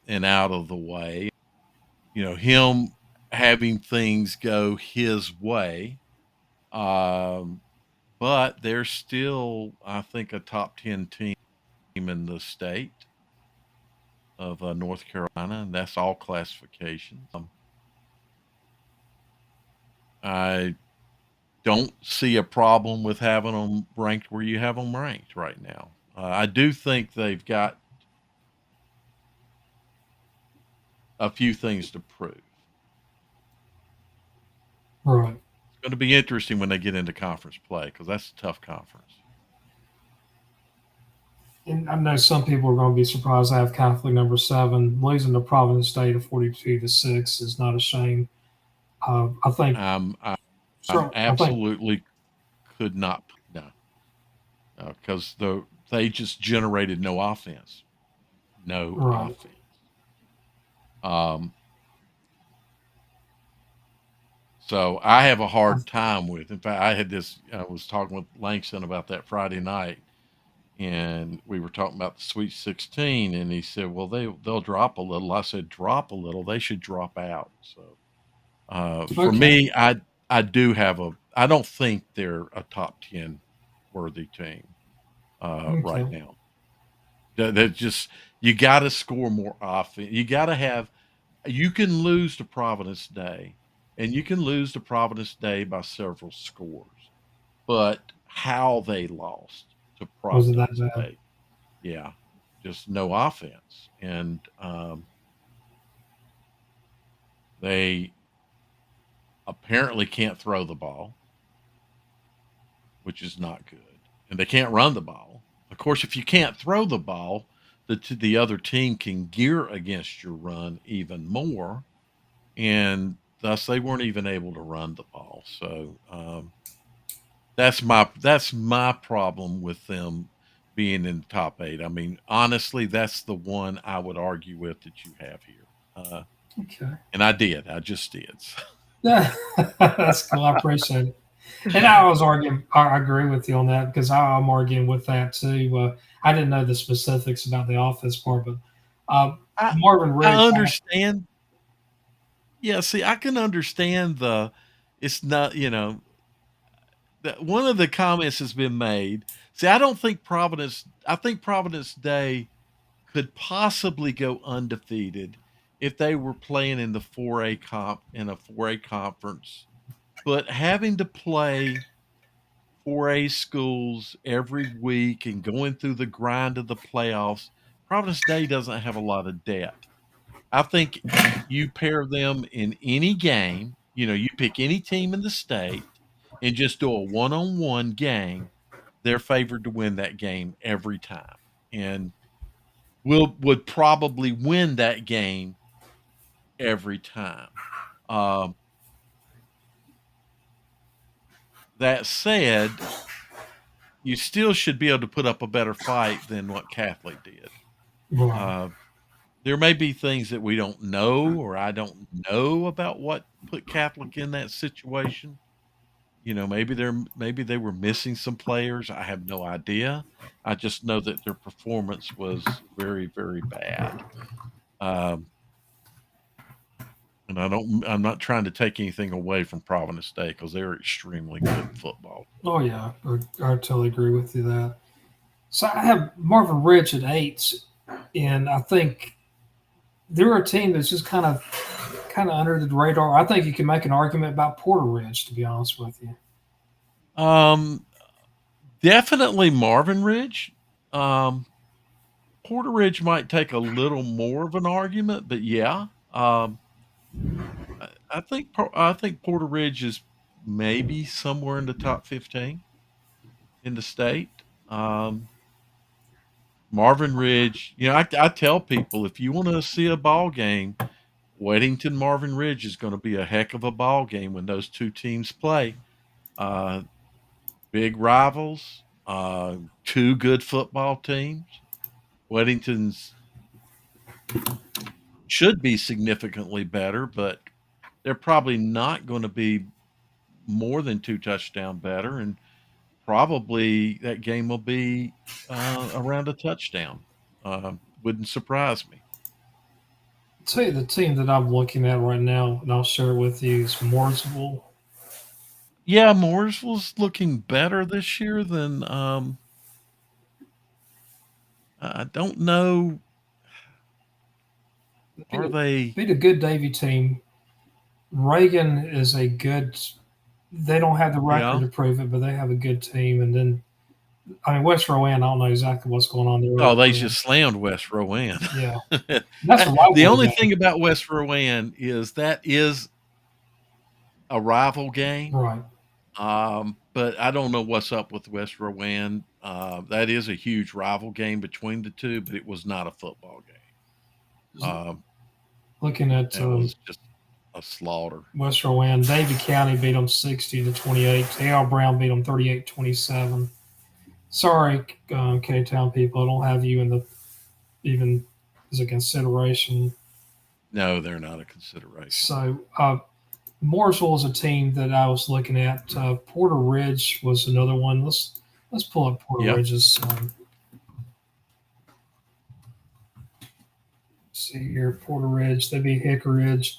S2: and out of the way. Him having things go his way. Um, but they're still, I think, a top 10 team in the state of North Carolina, and that's all classifications. I don't see a problem with having them ranked where you have them ranked right now. I do think they've got a few things to prove.
S1: right.
S2: It's going to be interesting when they get into conference play because that's a tough conference.
S1: And I know some people are going to be surprised I have Catholic number seven. Losing to Providence State of 42-6 is not a shame. I think,
S2: I, I'm
S1: sure, I think,
S2: absolutely could not no because they just generated no offense, no
S1: right.
S2: offense. Um, so I have a hard time with. In fact, I had this. I was talking with Langston about that Friday night, and we were talking about the Sweet 16, and he said, "Well, they'll drop a little." I said, "Drop a little. They should drop out." So for
S1: Okay.
S2: me, I do have a. I don't think they're a top 10 worthy team right
S1: Okay.
S2: now. That just you got to score more offense. You got to have. You can lose to Providence Day, and you can lose to Providence Day by several scores. But how they lost to
S1: Was it that
S2: Providence
S1: bad?
S2: Day, yeah, just no offense, and they apparently can't throw the ball, which is not good, and they can't run the ball. Of course, if you can't throw the ball, the other team can gear against your run even more, and thus they weren't even able to run the ball. So that's my problem with them being in the top eight. I mean, honestly, that's the one I would argue with that you have here,
S1: Okay.
S2: and I did. I just did.
S1: Yeah, that's cool. I appreciate it. And I was arguing. I agree with you on that because I'm arguing with that too. I didn't know the specifics about the office part, but uh,
S2: I
S1: Marvin
S2: I
S1: Riggs.
S2: understand. Yeah, see, I can understand the it's not, one of the comments has been made. See, I think Providence Day could possibly go undefeated if they were playing in the 4A comp in a 4A conference, but having to play 4A schools every week and going through the grind of the playoffs, Providence Day doesn't have a lot of depth. I think you pair them in any game, you pick any team in the state and just do a one-on-one game, they're favored to win that game every time. And would probably win that game every time. Um, that said, you still should be able to put up a better fight than what Catholic did.
S1: Right.
S2: Uh, there may be things that we don't know or I don't know about what put Catholic in that situation. Maybe they were missing some players. I have no idea. I just know that their performance was very, very bad. Um, and I'm not trying to take anything away from Providence State because they're extremely good football.
S1: Oh yeah, I totally agree with you that. So I have Marvin Ridge at 8, and I think they're a team that's just kind of under the radar. I think you can make an argument about Porter Ridge, to be honest with you.
S2: Um, Definitely Marvin Ridge. Um, Porter Ridge might take a little more of an argument, but yeah, I think Porter Ridge is maybe somewhere in the top 15 in the state. Marvin Ridge, I tell people if you want to see a ball game, Weddington Marvin Ridge is going to be a heck of a ball game when those two teams play. Uh, Big rivals, two good football teams. Weddington's should be significantly better, but they're probably not going to be more than two touchdown better, and probably that game will be around a touchdown. Wouldn't surprise me.
S1: I'll tell you the team that I'm looking at right now, and I'll share it with you, is Mooresville.
S2: Yeah, Mooresville's looking better this year than I don't know.
S1: Beat
S2: Are
S1: a,
S2: they?
S1: beat a good Davy team. Reagan is a good. They don't have the record
S2: Yeah.
S1: to prove it, but they have a good team. And then, I mean, West Rowan, I don't know exactly what's going on there.
S2: Oh, they just slammed West Rowan.
S1: Yeah, that's a
S2: The
S1: rivalry
S2: only
S1: game,
S2: thing about West Rowan is that is a rival game.
S1: right?
S2: But I don't know what's up with West Rowan. That is a huge rival game between the two, but it was not a football game.
S1: Looking at
S2: It was just a slaughter.
S1: West Rowan, Davie County beat them 60-28. A.R. Brown beat them 38-27. Sorry, K-Town people, I don't have you in the even as a consideration.
S2: No, they're not a consideration.
S1: So Mooresville is a team that I was looking at. Porter Ridge was another one. Let's pull up Porter
S2: Yep.
S1: Ridge's. See here, Porter Ridge. They beat Hickory Ridge.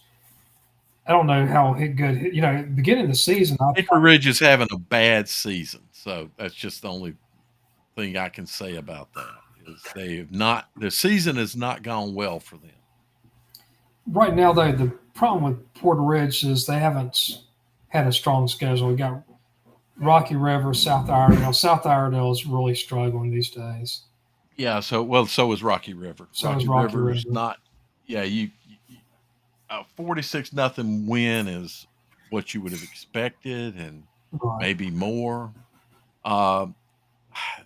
S1: I don't know how good. Beginning of the season,
S2: Hickory Ridge is having a bad season, so that's just the only thing I can say about that. Is they have not the season has not gone well for them.
S1: right now though the problem with Porter Ridge is they haven't had a strong schedule. We got Rocky River, South Iredell. South Iredell is really struggling these days.
S2: Yeah, so is Rocky River.
S1: So is
S2: Rocky
S1: Rocky
S2: River's
S1: River.
S2: not. Yeah, a 46-0 win is what you would have expected, and
S1: Right.
S2: maybe more. Uh,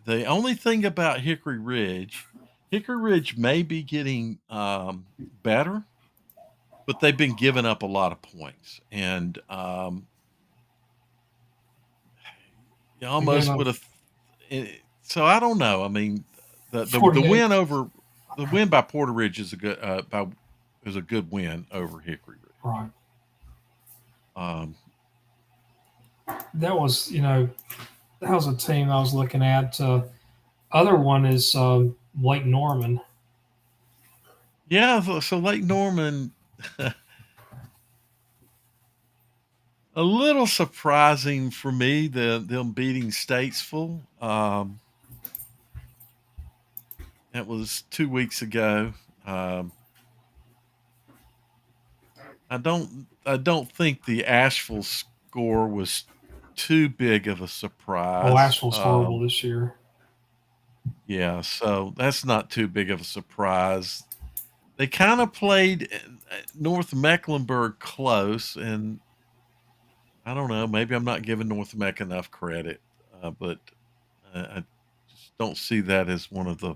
S2: the only thing about Hickory Ridge may be getting better, but they've been giving up a lot of points, and you
S1: Again,
S2: almost would have. So I don't know. I mean, the
S1: 48.
S2: the win by Porter Ridge is a good win over Hickory Ridge.
S1: Right.
S2: Um,
S1: That was that was a team I was looking at. Other one is Lake Norman.
S2: yeah, so Lake Norman, a little surprising for me, them beating Statesville. That was 2 weeks ago. Um, I don't think the Asheville score was too big of a
S1: Oh,
S2: surprise.
S1: Asheville's horrible this year.
S2: Yeah, so that's not too big of a surprise. They kind of played North Mecklenburg close, and I don't know. Maybe I'm not giving North Mech enough credit, but I just don't see that as one of the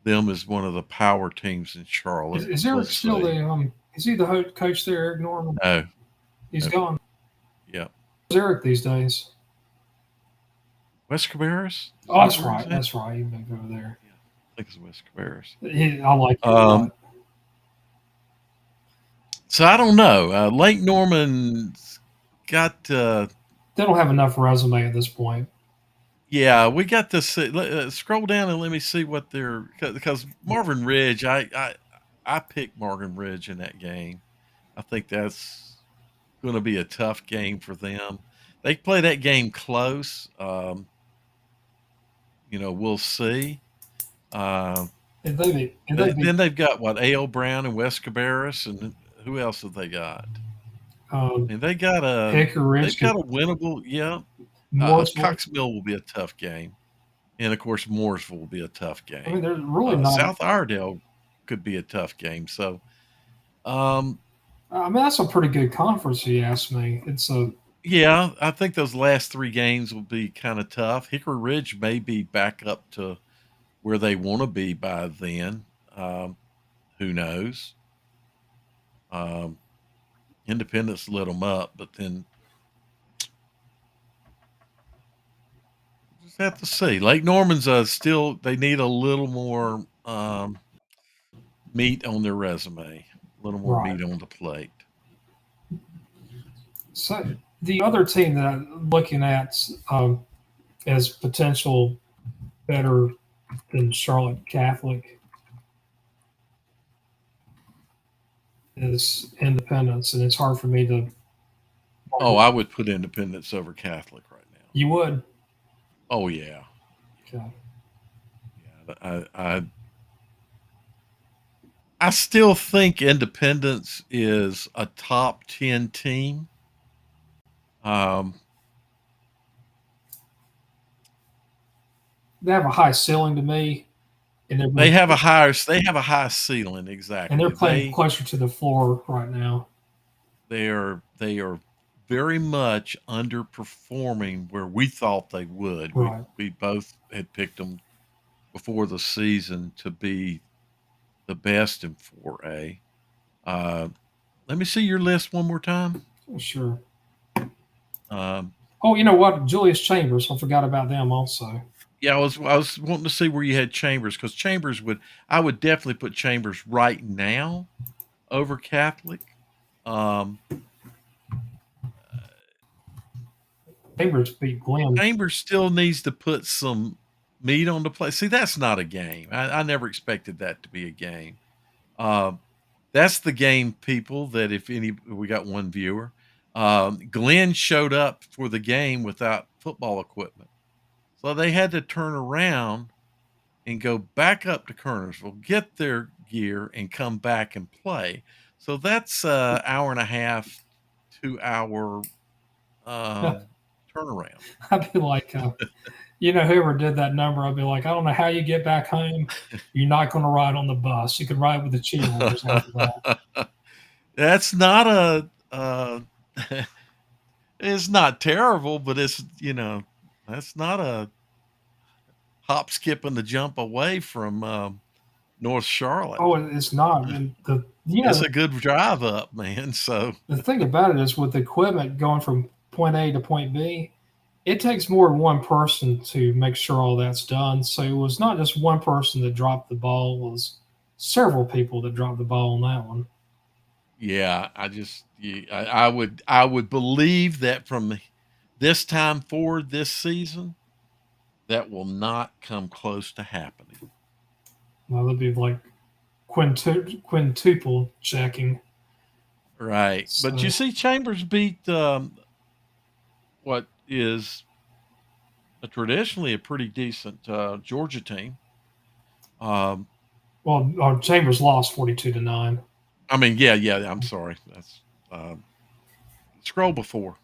S2: them as one of the power teams in Charlotte.
S1: Is
S2: We'll
S1: Eric still
S2: see.
S1: the Is he the coach there, Eric Norman?
S2: No,
S1: He's
S2: no,
S1: gone.
S2: yeah.
S1: Where's Eric these days?
S2: West Cabarrus? Is
S1: Oh,
S2: that
S1: that's
S2: where he's
S1: right.
S2: at?
S1: That's right. He moved over there.
S2: Yeah, I think it's West Cabarrus.
S1: I like him a
S2: Um,
S1: lot.
S2: so I don't know. Lake Norman's got
S1: They don't have enough resume at this point.
S2: yeah, we got to see. Scroll down and let me see what they're because Marvin Ridge. I picked Marvin Ridge in that game. I think that's going to be a tough game for them. They play that game close. We'll see. Uh,
S1: And they
S2: then they've got what A.L. Brown and West Cabarrus, and who else have they got?
S1: um,
S2: And they've
S1: Hickory Ridge
S2: got
S1: could
S2: a winnable. Yeah,
S1: Mooresville.
S2: Cox Mill will be a tough game. And of course, Mooresville will be a tough
S1: I mean,
S2: game.
S1: they're really not.
S2: South Iredale could be a tough game. So, um,
S1: I mean, that's a pretty good conference, if you ask me. It's a
S2: yeah, I think those last three games will be kind of tough. Hickory Ridge may be back up to where they want to be by then. Who knows? Um, Independence lit them up, but then just have to see. Lake Norman's still they need a little more meat on their resume, a little more
S1: right.
S2: meat on the plate.
S1: So the other team that I'm looking at as potential better than Charlotte Catholic is Independence, and it's hard for me to.
S2: Oh, I would put Independence over Catholic right now.
S1: You would.
S2: Oh yeah,
S1: Okay.
S2: yeah. I still think Independence is a top 10 team. Um,
S1: They have a high ceiling to me, and
S2: they have a high ceiling.
S1: they're
S2: Exactly.
S1: playing closer to the floor right now.
S2: They are very much underperforming where we thought they would. We
S1: Right.
S2: we both had picked them before the season to be the best in 4A. Uh, Let me see your list one more time.
S1: Sure.
S2: Um,
S1: Oh, you know what? Julius Chambers. I forgot about them also.
S2: yeah, I was wanting to see where you had Chambers because I would definitely put Chambers right now over Catholic. Um,
S1: Chambers beat Glenn.
S2: Chambers still needs to put some meat on the plate. See, that's not a game. I never expected that to be a game. Um, that's the game, people. That if any, we got one viewer. Glenn showed up for the game without football equipment, so they had to turn around and go back up to Kernersville, get their gear, and come back and play. So that's an hour and a half, 2 hour turnaround.
S1: I'd be like, whoever did that number, I'd be like, I don't know how you get back home. You're not going to ride on the bus. You could ride with the cheerleaders after that.
S2: That's not a. It's not terrible, but that's not a hop, skip, and the jump away from North Charlotte.
S1: Oh, it's not. And
S2: It's a good drive up, man. So
S1: the thing about it is with the equipment going from point A to point B, it takes more than one person to make sure all that's done. So it was not just one person that dropped the ball; it was several people that dropped the ball on that one.
S2: yeah, I would believe that from this time forward this season, that will not come close to happening.
S1: Well, that'd be like quintuple checking.
S2: Right. But you
S1: So,
S2: see, Chambers beat what is traditionally a pretty decent Georgia team. Um,
S1: well, our Chambers lost 42-9.
S2: I mean, yeah, yeah. I'm sorry. That's um, scroll before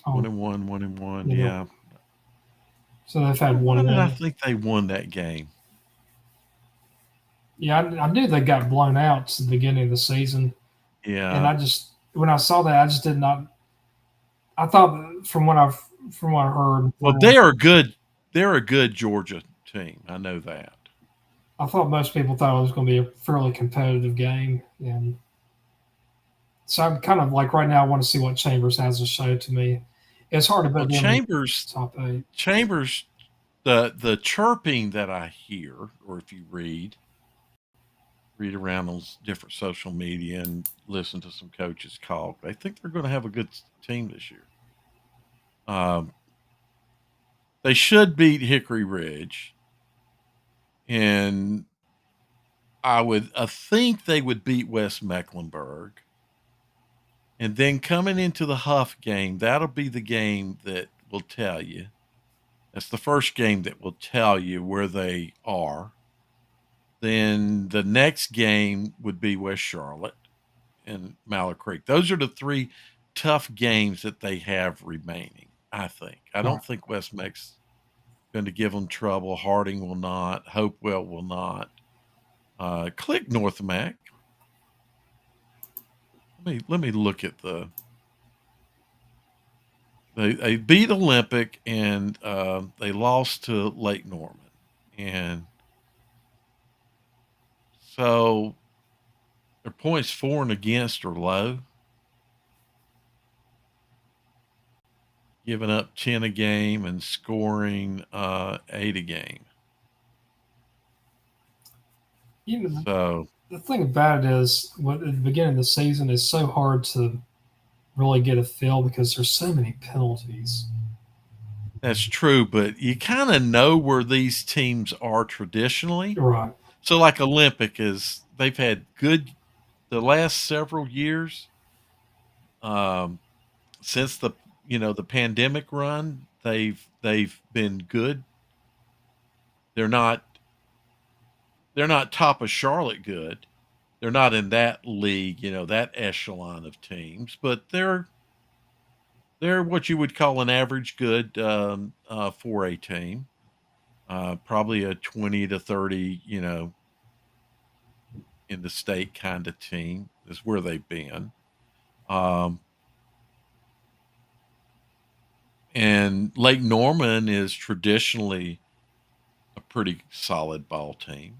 S2: one
S1: Oh,
S2: and one, 1-1.
S1: you know,
S2: Yeah.
S1: so they've had
S2: Why
S1: one
S2: did I
S1: win.
S2: think they won that game?
S1: Yeah, I knew they got blown out at the beginning of the season, and
S2: Yeah.
S1: I just when I saw that, I just did not. I thought from what I heard,
S2: Well, they are good. They're a good Georgia team. I know that.
S1: I thought most people thought it was going to be a fairly competitive game, and so I'm kind of like right now. I want to see what Chambers has to show to me. It's hard to
S2: Well,
S1: bet them in the top eight.
S2: Chambers, the chirping that I hear, or if you read around on different social media and listen to some coaches talk, they think they're going to have a good team this year. Um, they should beat Hickory Ridge, and I think they would beat West Mecklenburg. And then coming into the Huff game, that'll be the game that will tell you. That's the first game that will tell you where they are. Then the next game would be West Charlotte and Mallard Creek. Those are the three tough games that they have remaining, I think. I
S1: Right.
S2: don't think West Meck's going to give them trouble. Harding will not. Hopewell will not. Click North Mac. Let me look at they beat Olympic and they lost to Lake Norman, and so their points for and against are low, giving up 10 a game and scoring 8 a game.
S1: You know,
S2: So
S1: the thing about it is, at the beginning of the season, it's so hard to really get a feel because there's so many penalties.
S2: that's true, but you kind of know where these teams are traditionally.
S1: Right.
S2: So like Olympic is they've had good the last several years um, since the pandemic run. They've been good. They're not they're not top of Charlotte good. They're not in that league, that echelon of teams, but they're what you would call an average good 4A team. Probably a 20 to 30, in the state kind of team is where they've been. Um, and Lake Norman is traditionally a pretty solid ball team.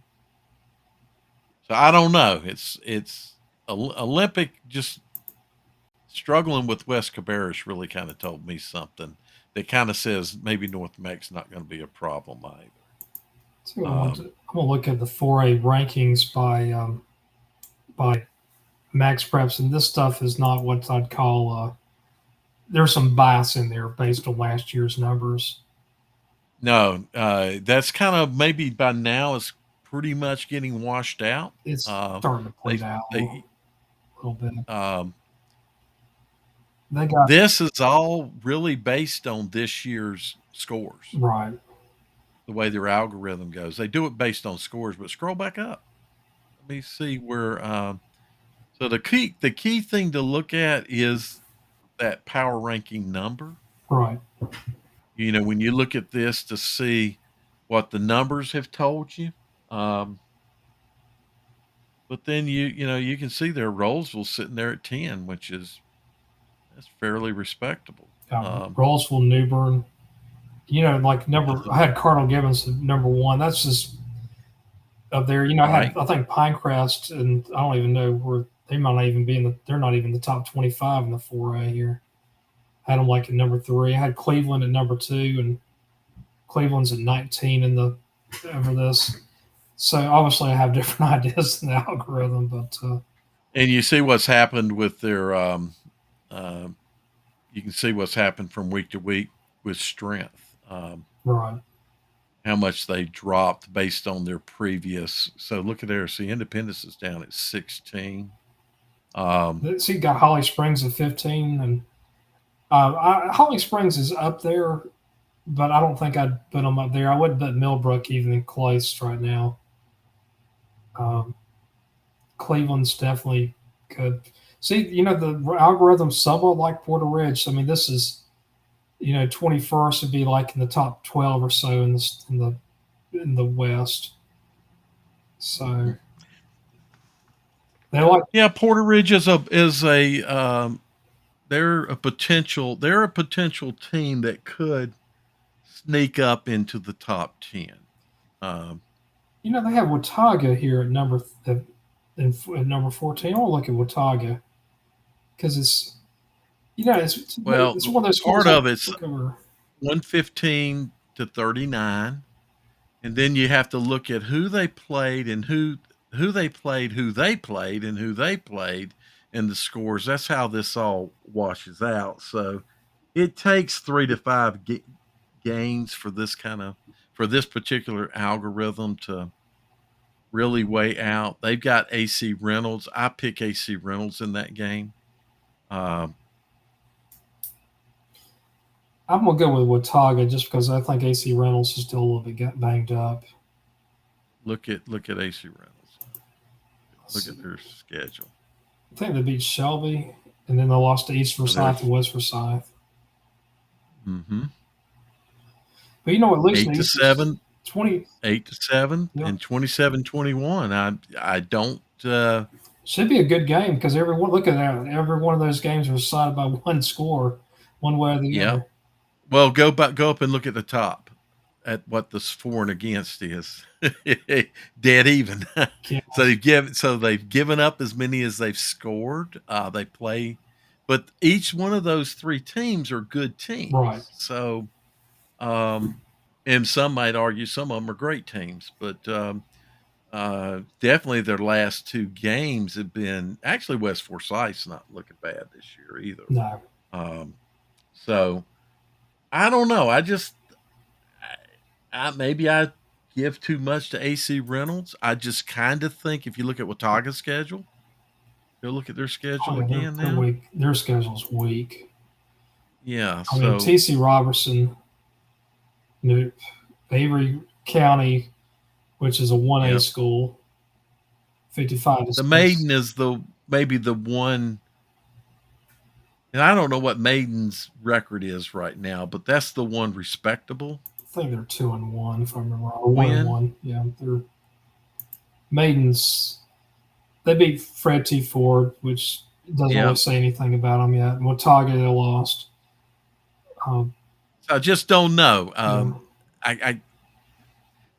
S2: So I don't know. It's Olympic just struggling with West Cabarrus really kind of told me something that kind of says maybe North Mech's not going to be a problem either.
S1: So
S2: Um,
S1: I'm gonna look at the 4A rankings by Max Preps, and this stuff is not what I'd call. There's some bias in there based on last year's numbers.
S2: no, that's kind of maybe by now it's pretty much getting washed out.
S1: It's
S2: Uh,
S1: starting to
S2: they
S1: bleed out
S2: they
S1: a little bit.
S2: um,
S1: They got
S2: this is all really based on this year's scores.
S1: right.
S2: The way their algorithm goes, they do it based on scores. But scroll back up. Let me see where. So the key thing to look at is that power ranking number.
S1: Right.
S2: When you look at this to see what the numbers have told you. Um, but then you can see their Rollsville sitting there at 10, which is that's fairly respectable.
S1: Rollsville, Newbern. Like number. I had Cardinal Gibbons at number one. That's just up there.
S2: Right.
S1: I think Pinecrest, and I don't even know where they might not even be in the. They're not even the top 25 in the 4A here. Had them like at number three. I had Cleveland at number two, and Cleveland's at 19 in the over this. So obviously, I have different ideas than the algorithm, but
S2: And you see what's happened with their uh, you can see what's happened from week to week with strength.
S1: right,
S2: How much they dropped based on their previous. So look at there. See, Independence is down at 16.
S1: See, you got Holly Springs at 15, and Holly Springs is up there, but I don't think I'd put them up there. I wouldn't put Millbrook even close right now. Um, Cleveland's definitely good. See, the algorithm somewhat like Porter Ridge. I mean, this is 21st would be like in the top 12 or so in the West. So they like
S2: Yeah, Porter Ridge is a they're a potential team that could sneak up into the top 10. Um,
S1: they have Watauga here at number 14. I want to look at Watauga because
S2: well,
S1: it's one of those schools
S2: part
S1: I
S2: of it's
S1: look over.
S2: 115 to 39, and then you have to look at who they played and who they played, who they played, and who they played, and the scores. That's how this all washes out. So it takes 3 to 5 games for this particular algorithm to really weigh out. They've got AC Reynolds. I pick AC Reynolds in that game. Um,
S1: I'm gonna go with Watauga just because I think AC Reynolds is still a little bit banged up.
S2: look at AC Reynolds.
S1: Let's
S2: Look
S1: see.
S2: at their schedule.
S1: I think they beat Shelby, and then they lost to East
S2: So
S1: Forsyth and
S2: there's
S1: West Forsyth.
S2: mm-hmm,
S1: But at least in
S2: eight
S1: the
S2: to
S1: East is
S2: seven,
S1: 20.
S2: 8 to 7,
S1: Yeah,
S2: and 27-21. I don't.
S1: should be a good game because look at that. Every one of those games was decided by one score, one way or the
S2: Yeah.
S1: other.
S2: Well, go up and look at the top at what the for and against is. Dead even.
S1: Yeah,
S2: So they've given up as many as they've scored. They play, but each one of those three teams are good
S1: right.
S2: teams. So, um, and some might argue some of them are great teams, but definitely their last two games have been actually West Forsyth's not looking bad this year either.
S1: No,
S2: Um, so I don't know. Maybe I give too much to AC Reynolds. I just kind of think if you look at Watauga's schedule, go look at their
S1: oh
S2: schedule
S1: yeah,
S2: again
S1: they're
S2: now.
S1: weak. Their schedule's weak.
S2: Yeah.
S1: I mean,
S2: So
S1: TC Robertson, Nope. Avery County, which is a 1A
S2: yeah,
S1: school, 55 to
S2: the
S1: 6.
S2: Maiden is the maybe the one, and I don't know what Maiden's record is right now, but that's the one respectable
S1: I think they're 2-1 if I remember, or one and
S2: win.
S1: one. Yeah, they're Maidens. They beat Fred T. Ford, which doesn't really
S2: Yeah.
S1: say anything about them yet. Watauga they lost. Um,
S2: So I just don't know.
S1: yeah,
S2: I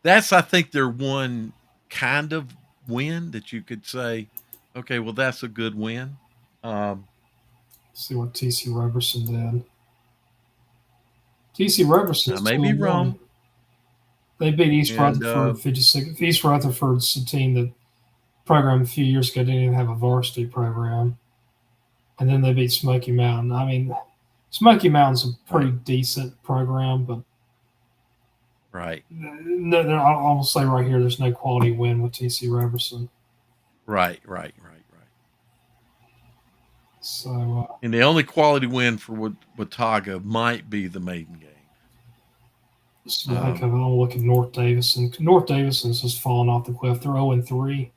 S2: that's I think their one kind of win that you could say, okay, well that's a good win. Um,
S1: see what TC Roberson did. TC Roberson's
S2: I may
S1: two
S2: be
S1: and one.
S2: wrong,
S1: They beat East
S2: and
S1: Rutherford 56. East Rutherford's a team that program a few years ago didn't even have a varsity program, and then they beat Smoky Mountain. I mean, Smoky Mountain's a pretty
S2: right,
S1: decent program, but
S2: right,
S1: no, I'll say right here, there's no quality win with TC Roberson.
S2: right.
S1: So,
S2: And the only quality win for Watauga might be the maiden game.
S1: so I think
S2: Um,
S1: I'm going to look at North Davison. North Davison's just fallen off the cliff. They're 0-3.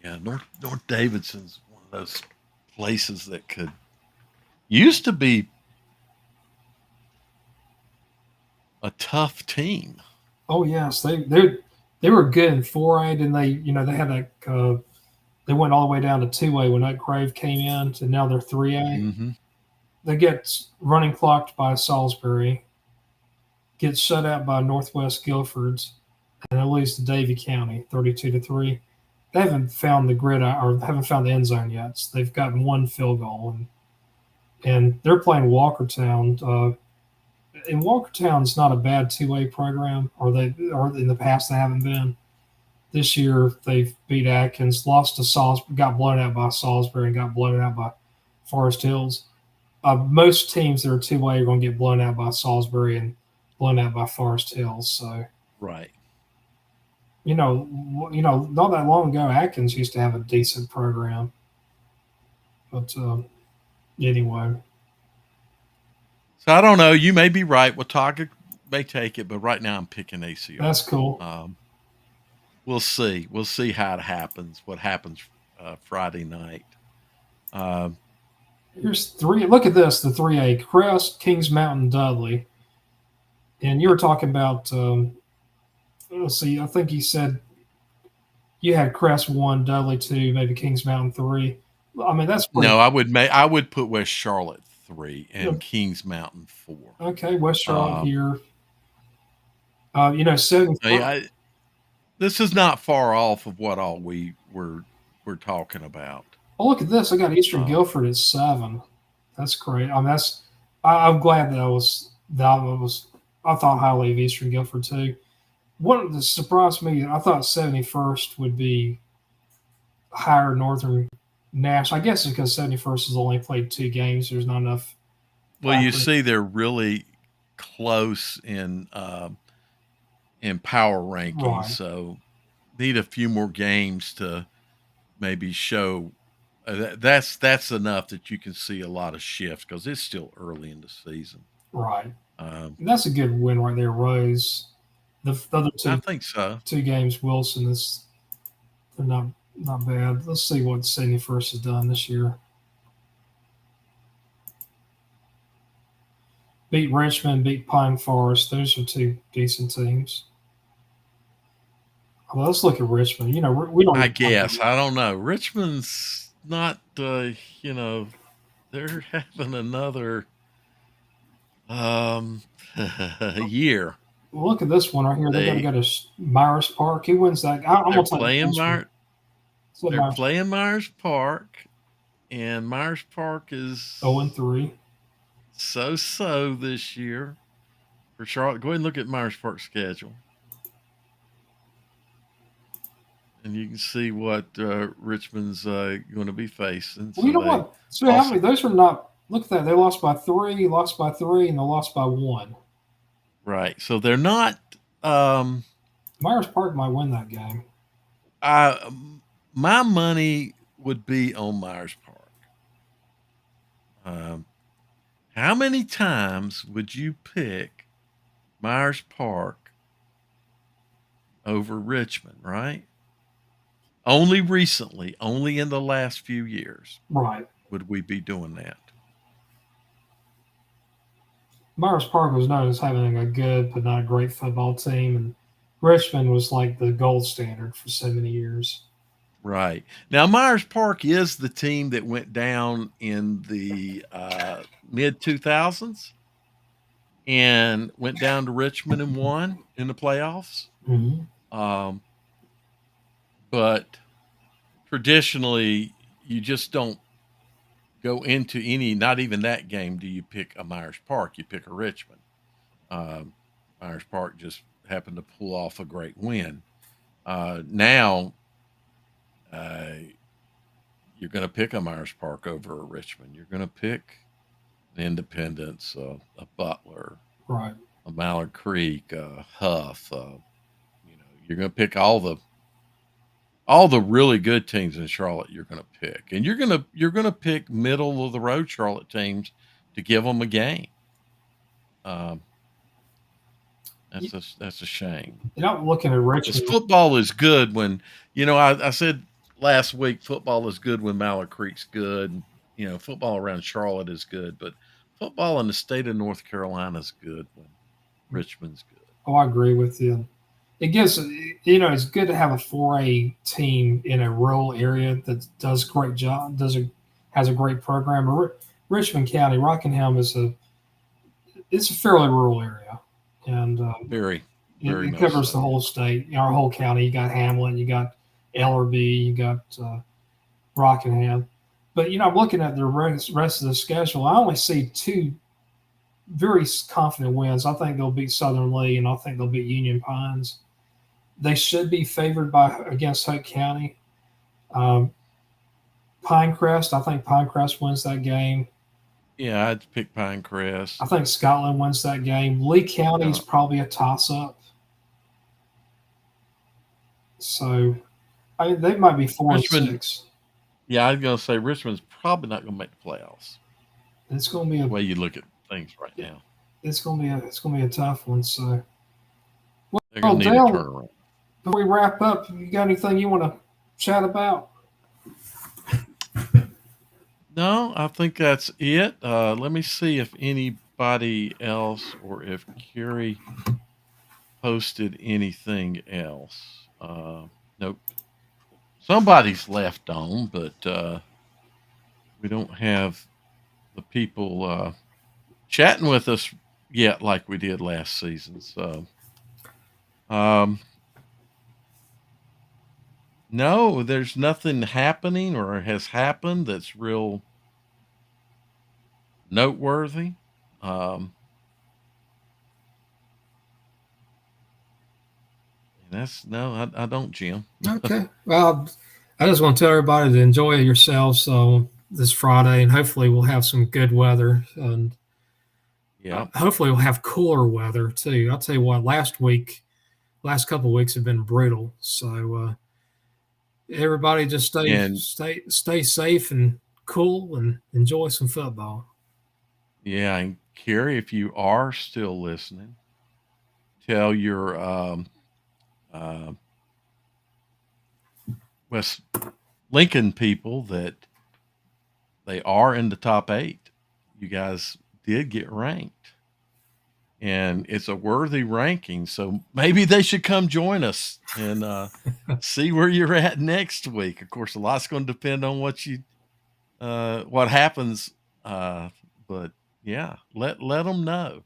S2: yeah, North Davidson's one of those places that could used to be a tough team.
S1: Oh yes, they were good in 4A, and they had that they went all the way down to 2A when Oak Grove came in, and now they're 3A.
S2: Mm-hmm.
S1: They get running clocked by Salisbury, get shut out by Northwest Guilford's, and they lose to Davie County 32-3. They haven't found the grid or haven't found the end zone yet. So they've gotten one field goal, and they're playing Walkertown. And Walkertown's not a bad 2A program, or in the past they haven't been. This year they've beat Atkins, lost to Salisbury, got blown out by Salisbury, and got blown out by Forest Hills. Most teams that are 2A are going to get blown out by Salisbury and blown out by Forest Hills. So
S2: Right.
S1: not that long ago, Atkins used to have a decent program. But anyway,
S2: So I don't know. You may be right. Watauga may take it, but right now I'm picking
S1: that's
S2: ACR.
S1: cool.
S2: We'll see. We'll see how it happens. What happens Friday night? Um,
S1: Here's three. Look at this: the 3A Crest, Kings Mountain, Dudley. And you were talking about. Let's see. I think you said you had Crest 1, Dudley 2, maybe Kings Mountain 3. I mean, that's pretty.
S2: no, I would put West Charlotte 3 and Kings Mountain 4.
S1: Okay, West Charlotte
S2: Um,
S1: here. 71st.
S2: I, this is not far off of what all we're talking about.
S1: Oh, look at this. I got Eastern
S2: Um,
S1: Guilford at 7. That's great. I mean, that's. I'm glad that was. I thought highly of Eastern Guilford too. What surprised me, I thought 71st would be higher Northern Nash. I guess it's because 71st has only played 2 games. There's not enough.
S2: well, you see, they're really close in power rankings,
S1: Right,
S2: so need a few more games to maybe show. That's enough that you can see a lot of shift because it's still early in the season.
S1: right.
S2: Um,
S1: And that's a good win right there, Rose. The other
S2: I
S1: two
S2: think so.
S1: two games, Wilson is they're not bad. Let's see what 71st has done this year. Beat Richmond, beat Pine Forest. Those are two decent teams. Well, let's look at Richmond. We don't.
S2: I guess I don't know. Richmond's not. They're having another um, year.
S1: Look at this one right here. They got to
S2: They
S1: go to Myers Park. Who wins that? I'm
S2: they're
S1: gonna take
S2: playing
S1: Richmond.
S2: They're playing Myers Park, and Myers Park is
S1: 0-3.
S2: so this year for Charlotte. Go ahead and look at Myers Park's schedule, and you can see what Richmond's going to be facing.
S1: Well, you
S2: So
S1: know
S2: they
S1: what? So how
S2: also
S1: many? Those are not. Look at that. They lost by 3, lost by 3, and they lost by 1.
S2: right. So they're not. Um,
S1: Myers Park might win that game.
S2: I my money would be on Myers Park. Um, how many times would you pick Myers Park over Richmond? Right. Only recently, only in the last few years,
S1: Right.
S2: would we be doing that.
S1: Myers Park was known as having a good but not a great football team, and Richmond was like the gold standard for so many years.
S2: Right. Now, Myers Park is the team that went down in the mid 2000s and went down to Richmond and won in the playoffs.
S1: Mm-hmm.
S2: Um, but traditionally, you just don't go into any, not even that game, do you pick a Myers Park. You pick a Richmond. Um, Myers Park just happened to pull off a great win. Now, uh, you're going to pick a Myers Park over a Richmond. You're going to pick an Independence, a Butler,
S1: Right.
S2: a Mallard Creek, a Huff. You're going to pick all the really good teams in Charlotte. You're going to pick, and you're going to pick middle of the road Charlotte teams to give them a game. That's a shame.
S1: I'm looking at
S2: Because
S1: Richmond.
S2: football is good when I said last week football is good when Mallard Creek's good. Football around Charlotte is good, but football in the state of North Carolina is good when Richmond's good.
S1: Oh, I agree with you. It gives it's good to have a 4A team in a rural area that does a great job, has a great program. Richmond County, Rockingham it's a fairly rural area, and
S2: Very,
S1: it,
S2: very
S1: it
S2: much
S1: covers
S2: so.
S1: the whole state, our whole county. You got Hamlin, you got Ellerby, you got Rockingham. But I'm looking at the rest of the schedule. I only see 2 very confident wins. I think they'll beat Southern Lee, and I think they'll beat Union Pines. They should be favored against Hope County. Um, Pinecrest, I think Pinecrest wins that game.
S2: Yeah, I'd pick Pinecrest.
S1: I think Scotland wins that game. Lee County is probably a toss-up. So, they might be 4 and 6.
S2: Yeah, I was going to say Richmond's probably not going to make the playoffs.
S1: It's going to be
S2: The way you look at things right now,
S1: it's going to be a tough one. So,
S2: they're
S1: well,
S2: going to need a
S1: Dale,
S2: turnaround.
S1: before we wrap up, you got anything you want to chat about?
S2: No, I think that's it. Let me see if anybody else or if Carrie posted anything else. Nope. Somebody's left on, but we don't have the people chatting with us yet like we did last season. So, um, no, there's nothing happening or has happened that's real noteworthy. Um, that's no, I don't, Jim.
S1: Okay. Well, I just want to tell everybody to enjoy yourselves this Friday, and hopefully we'll have some good weather, and
S2: Yeah.
S1: hopefully we'll have cooler weather too. I'll tell you what, last couple of weeks have been brutal. So everybody just
S2: And
S1: stay safe and cool, and enjoy some football.
S2: yeah, and Carrie, if you are still listening, tell your uh, West Lincoln people that they are in the top 8. You guys did get ranked, and it's a worthy ranking. So maybe they should come join us and see where you're at next week. Of course, a lot's going to depend on what happens. Uh, but yeah, let them know.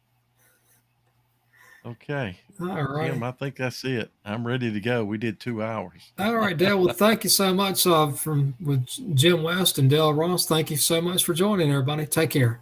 S2: Okay,
S1: All
S2: Jim,
S1: right.
S2: I think that's it. I'm ready to go. We did 2 hours.
S1: All right, Dale. Well, thank you so much with Jim West and Dale Ross. Thank you so much for joining everybody. Take care.